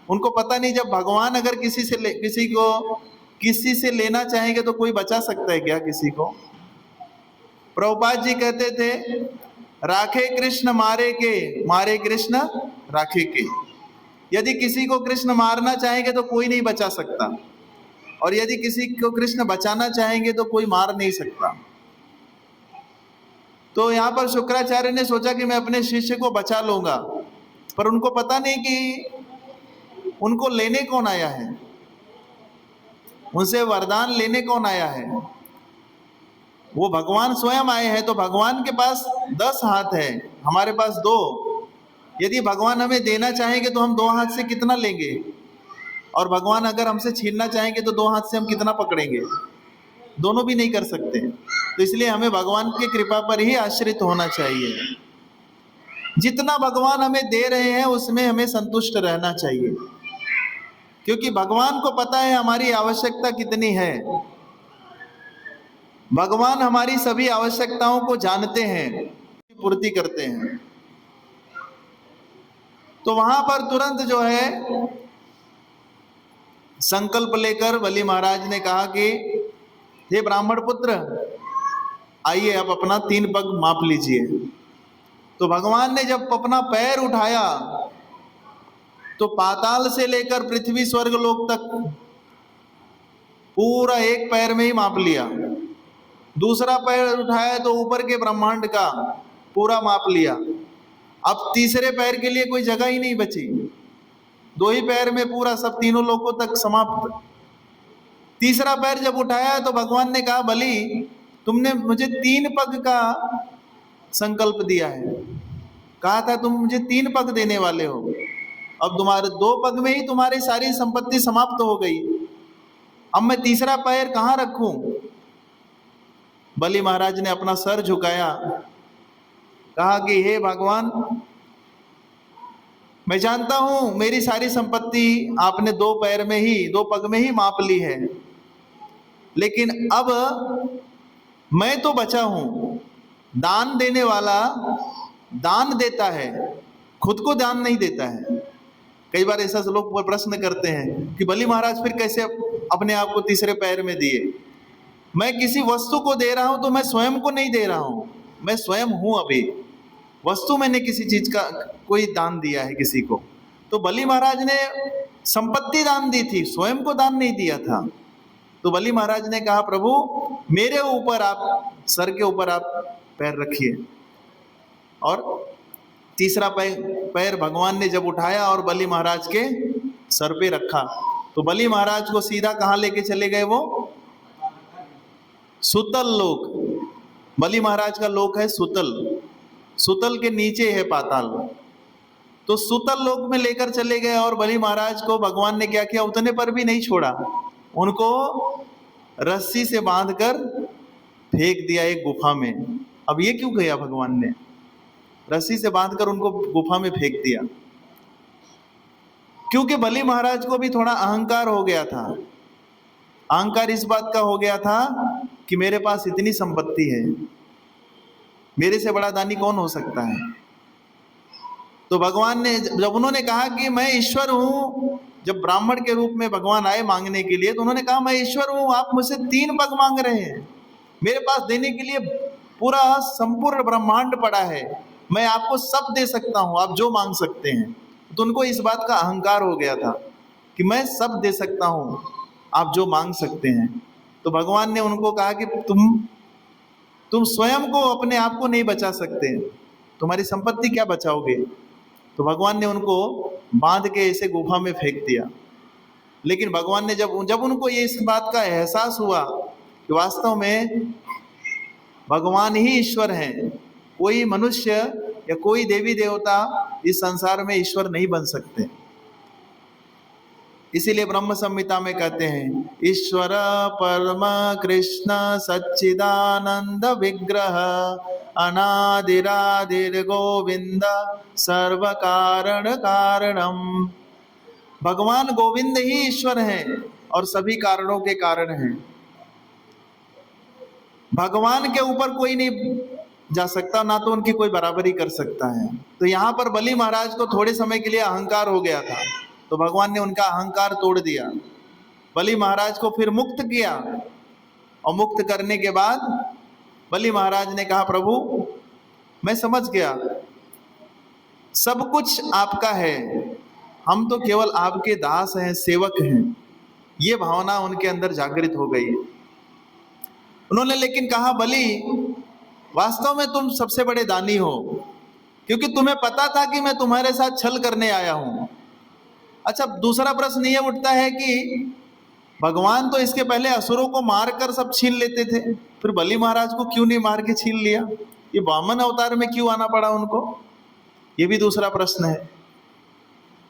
उनको पता नहीं, जब भगवान अगर किसी से लेना चाहेंगे तो कोई बचा सकता है क्या किसी को? प्रभुपाद जी कहते थे, राखे कृष्ण मारे के, मारे कृष्ण राखे के। यदि किसी को कृष्ण मारना चाहेंगे तो कोई नहीं बचा सकता, और यदि किसी को कृष्ण बचाना चाहेंगे तो कोई मार नहीं सकता। तो यहाँ पर शुक्राचार्य ने सोचा कि मैं अपने शिष्य को बचा लूंगा, पर उनको पता नहीं कि उनको लेने कौन आया है, उनसे वरदान लेने कौन आया है। वो भगवान स्वयं आए हैं, तो भगवान के पास 10 हाथ है, हमारे पास 2। यदि भगवान हमें देना चाहेंगे तो हम 2 हाथ से कितना लेंगे, और भगवान अगर हमसे छीनना चाहेंगे तो 2 हाथ से हम कितना पकड़ेंगे? दोनों भी नहीं कर सकते। तो इसलिए हमें भगवान की कृपा पर ही आश्रित होना चाहिए। जितना भगवान हमें दे रहे हैं उसमें हमें संतुष्ट रहना चाहिए, क्योंकि भगवान को पता है हमारी आवश्यकता कितनी है। भगवान हमारी सभी आवश्यकताओं को जानते हैं, पूर्ति करते हैं। तो वहां पर तुरंत जो है संकल्प लेकर बलि महाराज ने कहा कि हे ब्राह्मण पुत्र, आइए अब अपना 3 पग माप लीजिए। तो भगवान ने जब अपना पैर उठाया तो पाताल से लेकर पृथ्वी स्वर्ग लोक तक पूरा एक पैर में ही माप लिया। दूसरा पैर उठाया तो ऊपर के ब्रह्मांड का पूरा माप लिया। अब तीसरे पैर के लिए कोई जगह ही नहीं बची, 2 ही पैर में पूरा सब तीनों लोकों तक समाप्त। तीसरा पैर जब उठाया तो भगवान ने कहा, बलि तुमने मुझे 3 पग का संकल्प दिया है, कहा था तुम मुझे 3 पग देने वाले हो, अब तुम्हारे 2 पग में ही तुम्हारी सारी संपत्ति समाप्त हो गई, अब मैं तीसरा पैर कहाँ रखूं? बलि महाराज ने अपना सर झुकाया, कहा कि हे भगवान, मैं जानता हूं मेरी सारी संपत्ति आपने 2 पैर में ही, 2 पग में ही माप ली है, लेकिन अब मैं तो बचा हूं। दान देने वाला दान देता है, खुद को दान नहीं देता है। कई बार ऐसा लोग प्रश्न करते हैं कि बलि महाराज फिर कैसे अपने आप को तीसरे पैर में दिए? मैं किसी वस्तु को दे रहा हूं तो मैं स्वयं को नहीं दे रहा हूं, मैं स्वयं हूं। अभी वस्तु मैंने किसी चीज का कोई दान दिया है किसी को। तो बलि महाराज ने संपत्ति दान दी थी, स्वयं को दान नहीं दिया था। तो बलि महाराज ने कहा, प्रभु मेरे ऊपर आप, सर के ऊपर आप पैर रखिए। और तीसरा पैर भगवान ने जब उठाया और बलि महाराज के सर पे रखा, तो बलि महाराज को सीधा कहाँ लेके चले गए? वो सुतल लोक। बलि महाराज का लोक है सुतल, सुतल के नीचे है पाताल। तो सुतल लोक में लेकर चले गए, और बलि महाराज को भगवान ने क्या किया, उतने पर भी नहीं छोड़ा, उनको रस्सी से बांधकर फेंक दिया एक गुफा में। अब ये क्यों किया भगवान ने? रस्सी से बांधकर उनको गुफा में फेंक दिया, क्योंकि बलि महाराज को भी थोड़ा अहंकार हो गया था। अहंकार इस बात का हो गया था कि मेरे पास इतनी संपत्ति है, मेरे से बड़ा दानी कौन हो सकता है। तो भगवान ने, जब उन्होंने कहा कि मैं ईश्वर हूं, जब ब्राह्मण के रूप में भगवान आए मांगने के लिए, तो उन्होंने कहा मैं ईश्वर हूं, आप मुझसे 3 पग मांग रहे हैं, मेरे पास देने के लिए पूरा संपूर्ण ब्रह्मांड पड़ा है, मैं आपको सब दे सकता हूं, आप जो मांग सकते हैं। तो उनको इस बात का अहंकार हो गया था कि मैं सब दे सकता हूं, आप जो मांग सकते हैं। तो भगवान ने उनको कहा कि तुम स्वयं को, अपने आप को नहीं बचा सकते, तुम्हारी संपत्ति क्या बचाओगे। तो भगवान ने उनको बांध के ऐसे गुफा में फेंक दिया। लेकिन भगवान ने जब उनको ये इस बात का एहसास हुआ कि वास्तव में भगवान ही ईश्वर हैं, कोई मनुष्य या कोई देवी देवता इस संसार में ईश्वर नहीं बन सकते। इसीलिए ब्रह्म संहिता में कहते हैं, ईश्वर परम कृष्ण सच्चिदानंद विग्रह अनादिरादिर गोविंद सर्व कारण कारणम। भगवान गोविंद ही ईश्वर हैं और सभी कारणों के कारण हैं। भगवान के ऊपर कोई नहीं जा सकता, ना तो उनकी कोई बराबरी कर सकता है। तो यहाँ पर बलि महाराज को थोड़े समय के लिए अहंकार हो गया था, तो भगवान ने उनका अहंकार तोड़ दिया, बलि महाराज को फिर मुक्त किया। और मुक्त करने के बाद बलि महाराज ने कहा, प्रभु मैं समझ गया, सब कुछ आपका है, हम तो केवल आपके दास हैं, सेवक हैं। ये भावना उनके अंदर जागृत हो गई। उन्होंने लेकिन कहा, बलि वास्तव में तुम सबसे बड़े दानी हो, क्योंकि तुम्हें पता था कि मैं तुम्हारे साथ छल करने आया हूं। अच्छा, दूसरा प्रश्न ये उठता है कि भगवान तो इसके पहले असुरों को मारकर सब छीन लेते थे, फिर बलि महाराज को क्यों नहीं मार के छीन लिया? ये वामन अवतार में क्यों आना पड़ा उनको? ये भी दूसरा प्रश्न है।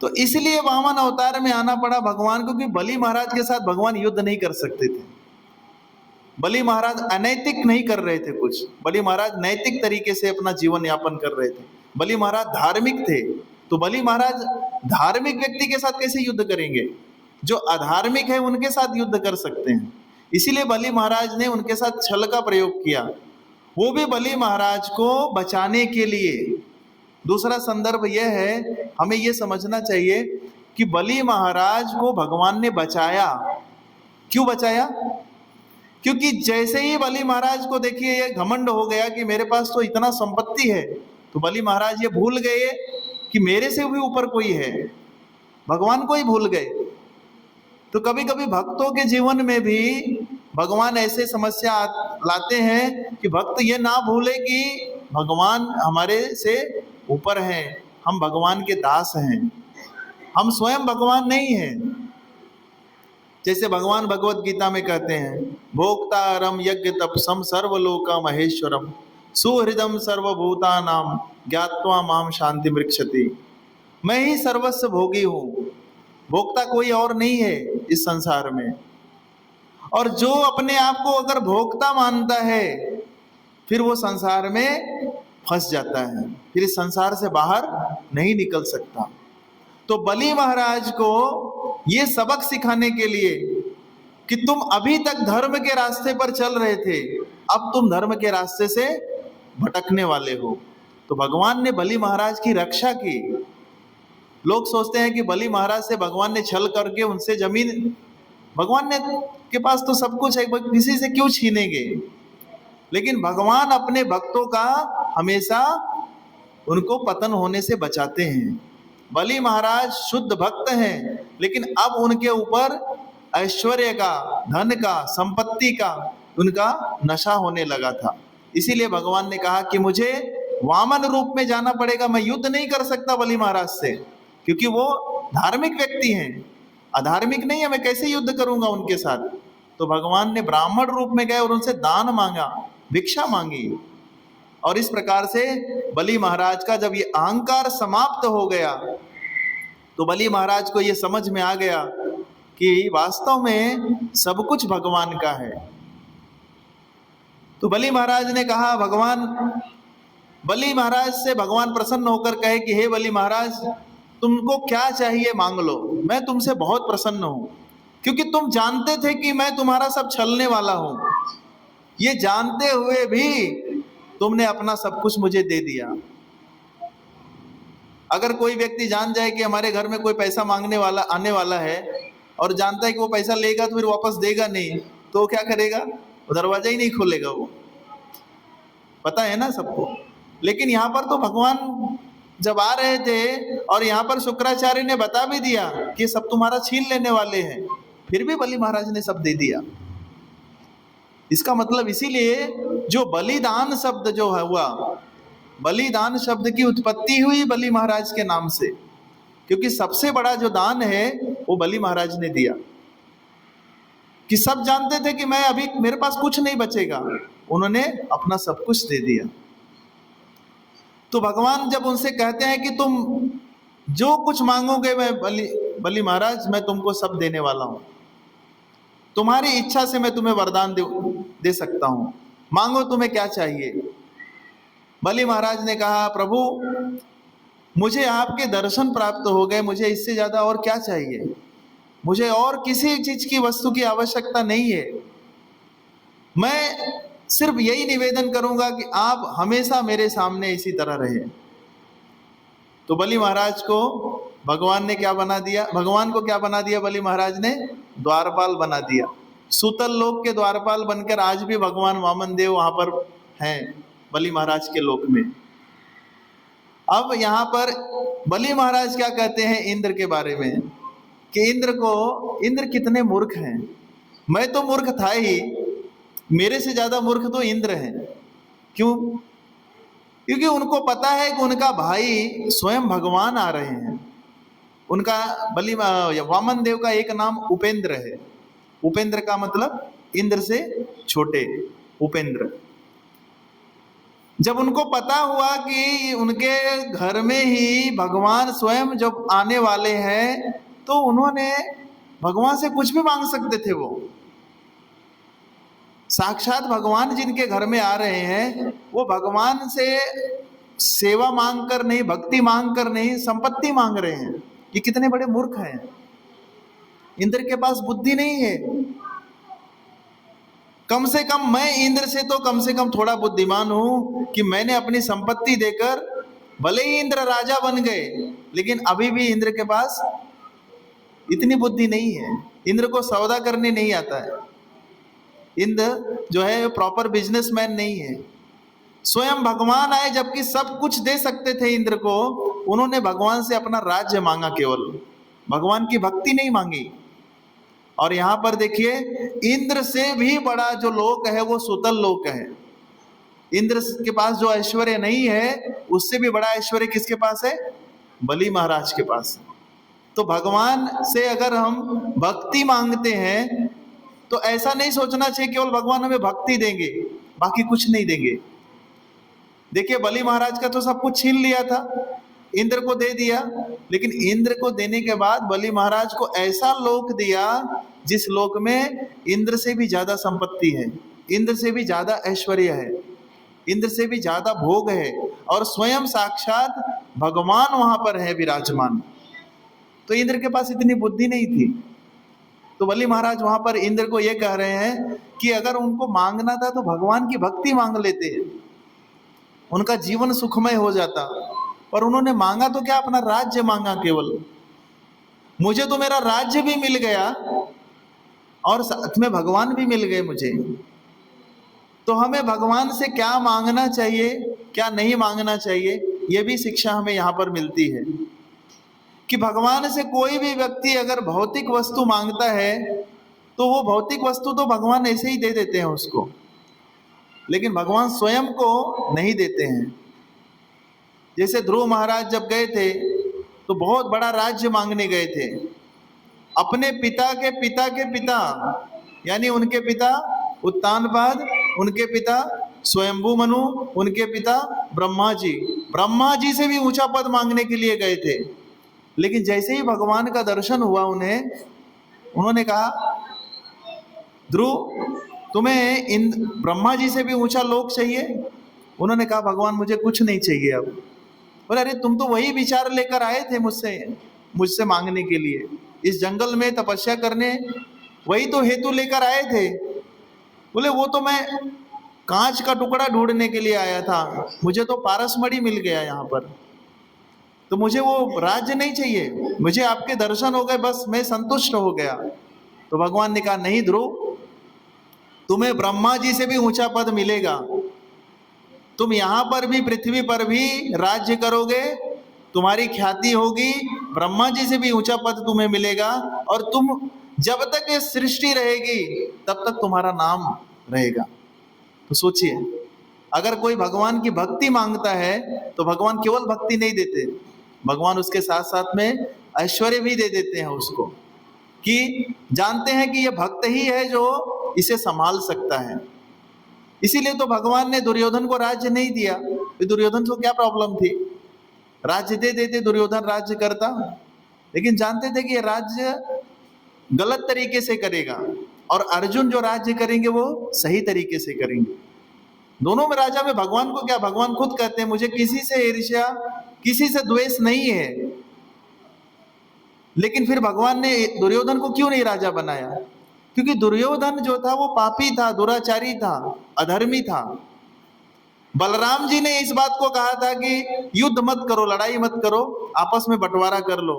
तो इसलिए वामन अवतार में आना पड़ा भगवान को, क्योंकि बलि महाराज के साथ भगवान युद्ध नहीं कर सकते थे। बलि महाराज अनैतिक नहीं कर रहे थे कुछ, बलि महाराज नैतिक तरीके से अपना जीवन यापन कर रहे थे। बलि महाराज धार्मिक थे, तो बलि महाराज धार्मिक व्यक्ति के साथ कैसे युद्ध करेंगे? जो अधार्मिक है उनके साथ युद्ध कर सकते हैं। इसीलिए बलि महाराज ने उनके साथ छल का प्रयोग किया, वो भी बलि महाराज को बचाने के लिए। दूसरा संदर्भ यह है, हमें यह समझना चाहिए कि बलि महाराज को भगवान ने बचाया। क्यों बचाया? क्योंकि जैसे ही बलि महाराज को देखिए ये घमंड हो गया कि मेरे पास तो इतना संपत्ति है, तो बलि महाराज ये भूल गए कि मेरे से भी ऊपर कोई है, भगवान को ही भूल गए। तो कभी कभी भक्तों के जीवन में भी भगवान ऐसे समस्या लाते हैं कि भक्त ये ना भूले कि भगवान हमारे से ऊपर हैं, हम भगवान के दास हैं, हम स्वयं भगवान नहीं हैं। जैसे भगवान भगवत गीता में कहते हैं, भोक्तारम यज्ञ तपसम सर्वलोका महेश्वरम सुहृदम सर्वभूतानाम ज्ञात्वा माम शांति मृक्षति। मैं ही सर्वस्व भोगी हूँ, भोक्ता कोई और नहीं है इस संसार में। और जो अपने आप को अगर भोक्ता मानता है, फिर वो संसार में फंस जाता है, फिर इस संसार से बाहर नहीं निकल सकता। तो बलि महाराज को ये सबक सिखाने के लिए कि तुम अभी तक धर्म के रास्ते पर चल रहे थे, अब तुम धर्म के रास्ते से भटकने वाले हो, तो भगवान ने बलि महाराज की रक्षा की। लोग सोचते हैं कि बलि महाराज से भगवान ने छल करके उनसे जमीन, भगवान ने के पास तो सब कुछ है, किसी से क्यों छीनेंगे? लेकिन भगवान अपने भक्तों का हमेशा उनको पतन होने से बचाते हैं। बलि महाराज शुद्ध भक्त हैं, लेकिन अब उनके ऊपर ऐश्वर्य का, धन का, संपत्ति का उनका नशा होने लगा था। इसीलिए भगवान ने कहा कि मुझे वामन रूप में जाना पड़ेगा, मैं युद्ध नहीं कर सकता बलि महाराज से, क्योंकि वो धार्मिक व्यक्ति हैं, अधार्मिक नहीं है, मैं कैसे युद्ध करूंगा उनके साथ। तो भगवान ने ब्राह्मण रूप में गए और उनसे दान मांगा, भिक्षा मांगी। और इस प्रकार से बलि महाराज का जब ये अहंकार समाप्त हो गया, तो बलि महाराज को ये समझ में आ गया कि वास्तव में सब कुछ भगवान का है। तो बलि महाराज ने कहा, बलि महाराज से भगवान प्रसन्न होकर कहे कि हे बलि महाराज, तुमको क्या चाहिए मांग लो, मैं तुमसे बहुत प्रसन्न हूं, क्योंकि तुम जानते थे कि मैं तुम्हारा सब छलने वाला हूं। ये जानते हुए भी तुमने अपना सब कुछ मुझे दे दिया। अगर कोई व्यक्ति जान जाए कि हमारे घर में कोई पैसा मांगने वाला आने वाला है और जानता है कि वो पैसा लेगा तो फिर वापस देगा नहीं, तो वो क्या करेगा? वो दरवाजा ही नहीं खोलेगा, वो पता है ना सबको। लेकिन यहाँ पर तो भगवान जब आ रहे थे और यहाँ पर शुक्राचार्य ने बता भी दिया कि सब तुम्हारा छीन लेने वाले हैं, फिर भी बलि महाराज ने सब दे दिया। इसका मतलब इसीलिए जो बलिदान शब्द जो है हुआ, बलिदान शब्द की उत्पत्ति हुई बलि महाराज के नाम से, क्योंकि सबसे बड़ा जो दान है वो बलि महाराज ने दिया। कि सब जानते थे कि मैं अभी मेरे पास कुछ नहीं बचेगा, उन्होंने अपना सब कुछ दे दिया। तो भगवान जब उनसे कहते हैं कि तुम जो कुछ मांगोगे मैं बलि महाराज मैं तुमको सब देने वाला हूं, तुम्हारी इच्छा से मैं तुम्हें वरदान दे सकता हूं, मांगो तुम्हें क्या चाहिए। बलि महाराज ने कहा प्रभु मुझे आपके दर्शन प्राप्त हो गए, मुझे इससे ज्यादा और क्या चाहिए, मुझे और किसी चीज की वस्तु की आवश्यकता नहीं है, मैं सिर्फ यही निवेदन करूंगा कि आप हमेशा मेरे सामने इसी तरह रहे। तो बलि महाराज को भगवान ने क्या बना दिया, भगवान को क्या बना दिया, बलि महाराज ने द्वारपाल बना दिया। सूतल लोक के द्वारपाल बनकर आज भी भगवान वामन देव वहां पर हैं बलि महाराज के लोक में। अब यहाँ पर बलि महाराज क्या कहते हैं इंद्र के बारे में कि इंद्र कितने मूर्ख हैं, मैं तो मूर्ख था ही, मेरे से ज्यादा मूर्ख तो इंद्र हैं। क्यों? क्योंकि उनको पता है कि उनका भाई स्वयं भगवान आ रहे हैं। उनका वामन देव का एक नाम उपेंद्र है। उपेंद्र का मतलब इंद्र से छोटे, उपेंद्र। जब उनको पता हुआ कि उनके घर में ही भगवान स्वयं जब आने वाले हैं, तो उन्होंने भगवान से कुछ भी मांग सकते थे। वो साक्षात भगवान जिनके घर में आ रहे हैं, वो भगवान से सेवा मांग कर नहीं, भक्ति मांग कर नहीं, संपत्ति मांग रहे हैं। ये कितने बड़े मूर्ख हैं। इंद्र के पास बुद्धि नहीं है। कम से कम मैं इंद्र से तो कम से कम थोड़ा बुद्धिमान हूं कि मैंने अपनी संपत्ति देकर, भले ही इंद्र राजा बन गए, लेकिन अभी भी इंद्र के पास इतनी बुद्धि नहीं है। इंद्र को सौदा करने नहीं आता है। इंद्र जो है प्रॉपर बिजनेसमैन नहीं है। स्वयं भगवान आए, जबकि सब कुछ दे सकते थे इंद्र को, उन्होंने भगवान से अपना राज्य मांगा, केवल भगवान की भक्ति नहीं मांगी। और यहां पर देखिए, इंद्र से भी बड़ा जो लोक है वो सुतल लोक है। इंद्र के पास जो ऐश्वर्य नहीं है, उससे भी बड़ा ऐश्वर्य किसके पास है? बलि महाराज के पास। तो भगवान से अगर हम भक्ति मांगते हैं तो ऐसा नहीं सोचना चाहिए केवल भगवान हमें भक्ति देंगे, बाकी कुछ नहीं देंगे। देखिए बलि महाराज का तो सब कुछ छीन लिया था, इंद्र को दे दिया, लेकिन इंद्र को देने के बाद बलि महाराज को ऐसा लोक दिया जिस लोक में इंद्र से भी ज्यादा संपत्ति है, इंद्र से भी ज्यादा ऐश्वर्य है, इंद्र से भी ज्यादा भोग है, और स्वयं साक्षात भगवान वहां पर है विराजमान। तो इंद्र के पास इतनी बुद्धि नहीं थी। तो बलि महाराज वहां पर इंद्र को यह कह रहे हैं कि अगर उनको मांगना था तो भगवान की भक्ति मांग लेते, उनका जीवन सुखमय हो जाता। पर उन्होंने मांगा तो क्या, अपना राज्य मांगा केवल। मुझे तो मेरा राज्य भी मिल गया और साथ में भगवान भी मिल गए मुझे। तो हमें भगवान से क्या मांगना चाहिए, क्या नहीं मांगना चाहिए, यह भी शिक्षा हमें यहाँ पर मिलती है कि भगवान से कोई भी व्यक्ति अगर भौतिक वस्तु मांगता है तो वो भौतिक वस्तु तो भगवान ऐसे ही दे देते हैं उसको, लेकिन भगवान स्वयं को नहीं देते हैं। जैसे ध्रुव महाराज जब गए थे तो बहुत बड़ा राज्य मांगने गए थे। अपने पिता के पिता के पिता, यानी उनके पिता उत्तानपाद, उनके पिता स्वयंभू मनु, उनके पिता ब्रह्मा जी से भी ऊंचा पद मांगने के लिए गए थे। लेकिन जैसे ही भगवान का दर्शन हुआ उन्होंने कहा, ध्रुव तुम्हें इन ब्रह्मा जी से भी ऊंचा लोक चाहिए? उन्होंने कहा, भगवान मुझे कुछ नहीं चाहिए अब। बोले, अरे तुम तो वही विचार लेकर आए थे मुझसे मांगने के लिए, इस जंगल में तपस्या करने, वही तो हेतु लेकर आए थे। बोले, वो तो मैं कांच का टुकड़ा ढूंढने के लिए आया था, मुझे तो पारसमणि मिल गया यहाँ पर, तो मुझे वो राज्य नहीं चाहिए, मुझे आपके दर्शन हो गए, बस मैं संतुष्ट हो गया। तो भगवान ने कहा, नहीं ध्रुव, तुम्हें ब्रह्मा जी से भी ऊंचा पद मिलेगा। तुम यहां पर भी, पृथ्वी पर भी राज्य करोगे, तुम्हारी ख्याति होगी, ब्रह्मा जी से भी ऊंचा पद तुम्हें मिलेगा, और तुम जब तक ये सृष्टि रहेगी तब तक तुम्हारा नाम रहेगा। तो सोचिए, अगर कोई भगवान की भक्ति मांगता है तो भगवान केवल भक्ति नहीं देते, भगवान उसके साथ साथ में ऐश्वर्य भी दे देते हैं उसको, कि जानते हैं कि ये भक्त ही है जो इसे संभाल सकता है। इसीलिए तो भगवान ने दुर्योधन को राज्य नहीं दिया। दुर्योधन को क्या प्रॉब्लम थी? राज्य दे देते, दुर्योधन राज्य करता, लेकिन जानते थे कि ये राज्य गलत तरीके से करेगा और अर्जुन जो राज्य करेंगे वो सही तरीके से करेंगे। दोनों में राजा में भगवान को क्या, भगवान खुद कहते हैं मुझे किसी से ईर्ष्या, किसी से द्वेष नहीं है। लेकिन फिर भगवान ने दुर्योधन को क्यों नहीं राजा बनाया? क्योंकि दुर्योधन जो था वो पापी था, दुराचारी था, अधर्मी था। बलराम जी ने इस बात को कहा था कि युद्ध मत करो, लड़ाई मत करो, आपस में बंटवारा कर लो,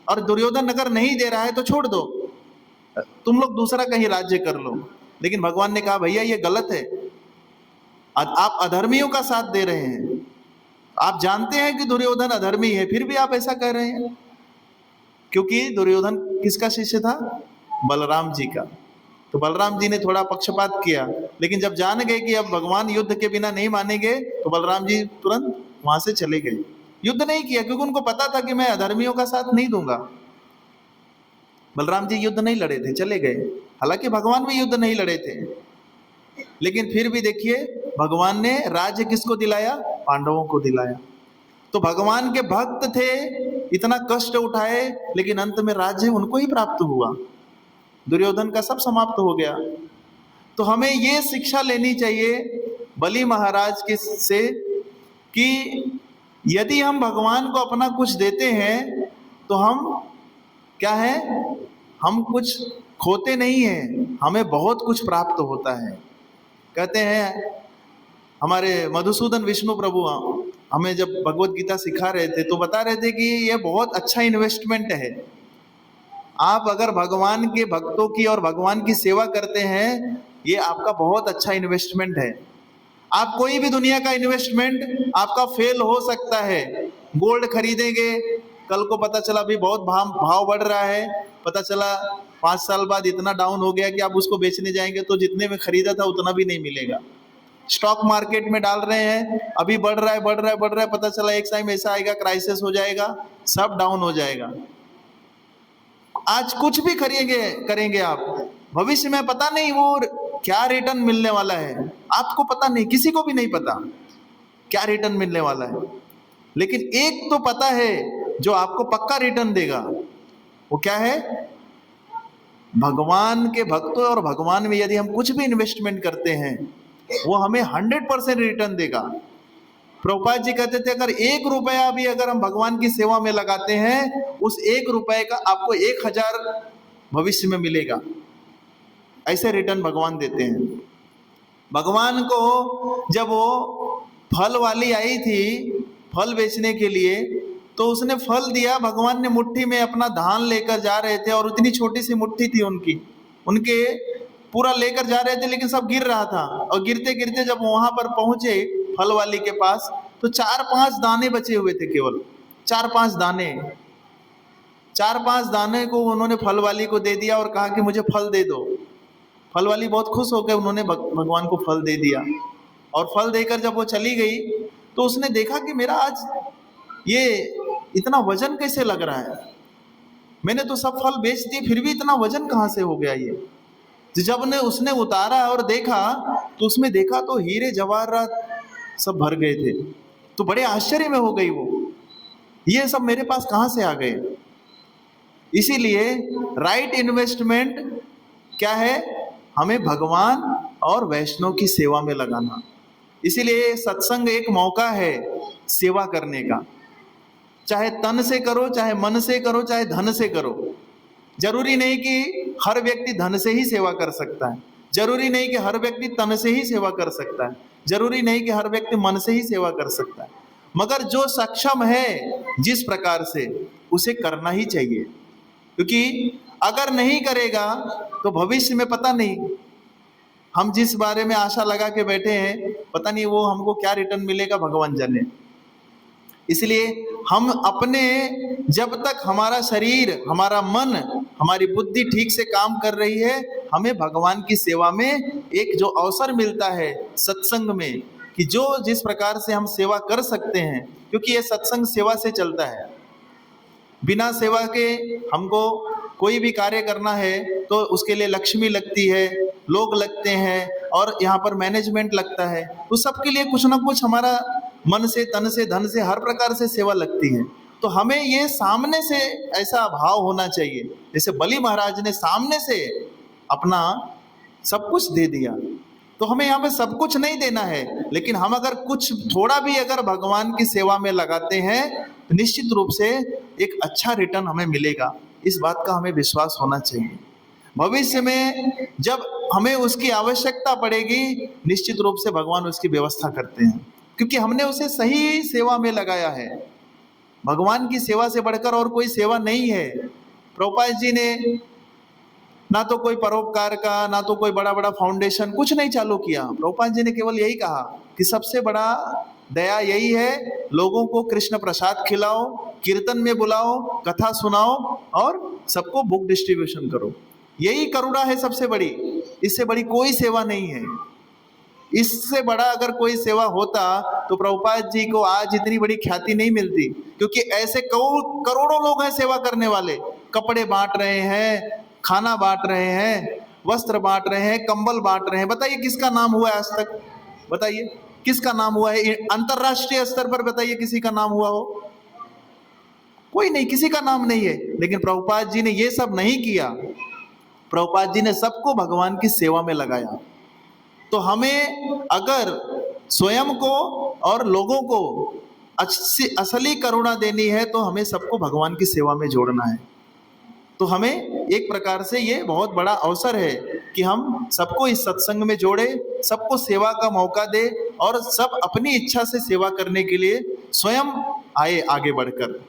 और दुर्योधन अगर नहीं दे रहा है तो छोड़ दो, तुम लोग दूसरा कहीं राज्य कर लो। लेकिन भगवान ने कहा भैया ये गलत है, आप अधर्मियों का साथ दे रहे हैं। आप जानते हैं कि दुर्योधन अधर्मी है, फिर भी आप ऐसा कह रहे हैं। क्योंकि दुर्योधन किसका शिष्य था? बलराम जी का। तो बलराम जी ने थोड़ा पक्षपात किया, लेकिन जब जान गए कि अब भगवान युद्ध के बिना नहीं मानेंगे तो बलराम जी तुरंत वहां से चले गए। युद्ध नहीं किया क्योंकि उनको पता था कि मैं अधर्मियों का साथ नहीं दूंगा। बलराम जी युद्ध नहीं लड़े थे, चले गए। हालांकि भगवान भी युद्ध नहीं लड़े थे, लेकिन फिर भी देखिए भगवान ने राज्य किसको दिलाया? पांडवों को दिलाया। तो भगवान के भक्त थे, इतना कष्ट उठाए, लेकिन अंत में राज्य उनको ही प्राप्त हुआ। दुर्योधन का सब समाप्त हो गया। तो हमें ये शिक्षा लेनी चाहिए बलि महाराज के से कि यदि हम भगवान को अपना कुछ देते हैं तो हम क्या है, हम कुछ खोते नहीं हैं, हमें बहुत कुछ प्राप्त होता है। कहते हैं हमारे मधुसूदन विष्णु प्रभु हमें जब भगवत गीता सिखा रहे थे तो बता रहे थे कि ये बहुत अच्छा इन्वेस्टमेंट है। आप अगर भगवान के भक्तों की और भगवान की सेवा करते हैं, ये आपका बहुत अच्छा इन्वेस्टमेंट है। आप कोई भी दुनिया का इन्वेस्टमेंट आपका फेल हो सकता है। गोल्ड खरीदेंगे, कल को पता चला भी बहुत भाव बढ़ रहा है, पता चला 5 साल बाद इतना डाउन हो गया कि आप उसको बेचने जाएंगे तो जितने में खरीदा था उतना भी नहीं मिलेगा। स्टॉक मार्केट में डाल रहे हैं, अभी बढ़ रहा है बढ़ रहा है बढ़ रहा है, पता चला एक टाइम ऐसा आएगा क्राइसिस हो जाएगा, सब डाउन हो जाएगा। आज कुछ भी खरीदेंगे करेंगे आप, भविष्य में पता नहीं वो क्या रिटर्न मिलने वाला है, आपको पता नहीं, किसी को भी नहीं पता क्या रिटर्न मिलने वाला है। लेकिन एक तो पता है जो आपको पक्का रिटर्न देगा, वो क्या है? भगवान के भक्तों और भगवान में यदि हम कुछ भी इन्वेस्टमेंट करते हैं वो हमें 100% रिटर्न देगा। प्रभुपाद जी कहते थे अगर 1 रुपया भी अगर हम भगवान की सेवा में लगाते हैं, उस 1 रुपए का आपको 1000 भविष्य में मिलेगा। ऐसे रिटर्न भगवान देते हैं। भगवान को जब वो फल वाली आई थी फल बेचने के लिए, तो उसने फल दिया, भगवान ने मुट्ठी में अपना धान लेकर जा रहे थे और उतनी छोटी सी मुट्ठी थी उनके पूरा लेकर जा रहे थे, लेकिन सब गिर रहा था। और गिरते गिरते जब वहां पर पहुंचे फल वाली के पास तो 4-5 दाने बचे हुए थे, केवल 4-5 दाने। 4-5 दाने को उन्होंने फल वाली को दे दिया और कहा कि मुझे फल दे दो। फल वाली बहुत खुश हो गए, उन्होंने भगवान को फल दे दिया। और फल देकर जब वो चली गई तो उसने देखा कि मेरा आज ये इतना वजन कैसे लग रहा है, मैंने तो सब फल बेच दिए फिर भी इतना वजन कहाँ से हो गया ये। जब उसने उतारा और देखा तो उसमें देखा तो हीरे जवाहरात सब भर गए थे। तो बड़े आश्चर्य में हो गई वो, ये सब मेरे पास कहाँ से आ गए। इसीलिए राइट इन्वेस्टमेंट क्या है? हमें भगवान और वैष्णव की सेवा में लगाना। इसीलिए सत्संग एक मौका है सेवा करने का, चाहे तन से करो, चाहे मन से करो, चाहे धन से करो। जरूरी नहीं कि हर व्यक्ति धन से ही सेवा कर सकता है, जरूरी नहीं कि हर व्यक्ति तन से ही सेवा कर सकता है, जरूरी नहीं कि हर व्यक्ति मन से ही सेवा कर सकता है, मगर जो सक्षम है जिस प्रकार से उसे करना ही चाहिए। क्योंकि अगर नहीं करेगा तो भविष्य में पता नहीं, हम जिस बारे में आशा लगा के बैठे हैं पता नहीं वो हमको क्या रिटर्न मिलेगा, भगवान जाने। इसलिए हम अपने, जब तक हमारा शरीर, हमारा मन, हमारी बुद्धि ठीक से काम कर रही है, हमें भगवान की सेवा में एक जो अवसर मिलता है सत्संग में, कि जो जिस प्रकार से हम सेवा कर सकते हैं, क्योंकि ये सत्संग सेवा से चलता है। बिना सेवा के हमको कोई भी कार्य करना है तो उसके लिए लक्ष्मी लगती है, लोग लगते हैं, और यहाँ पर मैनेजमेंट लगता है। तो सबके लिए कुछ ना कुछ हमारा मन से, तन से, धन से, हर प्रकार से सेवा लगती है। तो हमें ये सामने से ऐसा भाव होना चाहिए, जैसे बलि महाराज ने सामने से अपना सब कुछ दे दिया। तो हमें यहाँ पे सब कुछ नहीं देना है, लेकिन हम अगर कुछ थोड़ा भी अगर भगवान की सेवा में लगाते हैं तो निश्चित रूप से एक अच्छा रिटर्न हमें मिलेगा। इस बात का हमें विश्वास होना चाहिए। भविष्य में जब हमें उसकी आवश्यकता पड़ेगी, निश्चित रूप से भगवान उसकी व्यवस्था करते हैं, क्योंकि हमने उसे सही सेवा में लगाया है। भगवान की सेवा से बढ़कर और कोई सेवा नहीं है। प्रभुपाद जी ने ना तो कोई परोपकार का, ना तो कोई बड़ा बड़ा फाउंडेशन, कुछ नहीं चालू किया। प्रभुपाद जी ने केवल यही कहा कि सबसे बड़ा दया यही है, लोगों को कृष्ण प्रसाद खिलाओ, कीर्तन में बुलाओ, कथा सुनाओ और सबको बुक डिस्ट्रीब्यूशन करो। यही करुणा है सबसे बड़ी, इससे बड़ी कोई सेवा नहीं है। इससे बड़ा अगर कोई सेवा होता तो प्रभुपाद जी को आज इतनी बड़ी ख्याति नहीं मिलती, क्योंकि ऐसे करोड़ों लोग हैं सेवा करने वाले। कपड़े बांट रहे हैं, खाना बांट रहे हैं, वस्त्र बांट रहे हैं, कंबल बांट रहे हैं। बताइए किसका नाम हुआ है आज तक? बताइए किसका नाम हुआ है अंतरराष्ट्रीय स्तर पर? बताइए किसी का नाम हुआ हो? कोई नहीं, किसी का नाम नहीं है। लेकिन प्रभुपाद जी ने ये सब नहीं किया। प्रभुपाद जी ने सबको भगवान की सेवा में लगाया। तो हमें अगर स्वयं को और लोगों को असली करुणा देनी है तो हमें सबको भगवान की सेवा में जोड़ना है। तो हमें एक प्रकार से ये बहुत बड़ा अवसर है कि हम सबको इस सत्संग में जोड़े, सबको सेवा का मौका दे, और सब अपनी इच्छा से सेवा करने के लिए स्वयं आए आगे बढ़कर।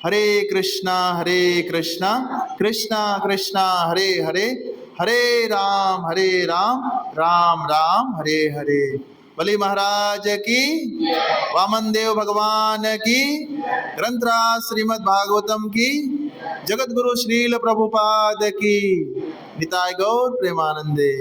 हरे कृष्णा कृष्णा कृष्णा हरे हरे, हरे राम राम राम हरे हरे। बलि महाराज की, वामन देव भगवान की, ग्रंथराज श्रीमद् भागवतम की, जगत गुरु श्रील प्रभुपाद की। निताय गौर प्रेमानंदे।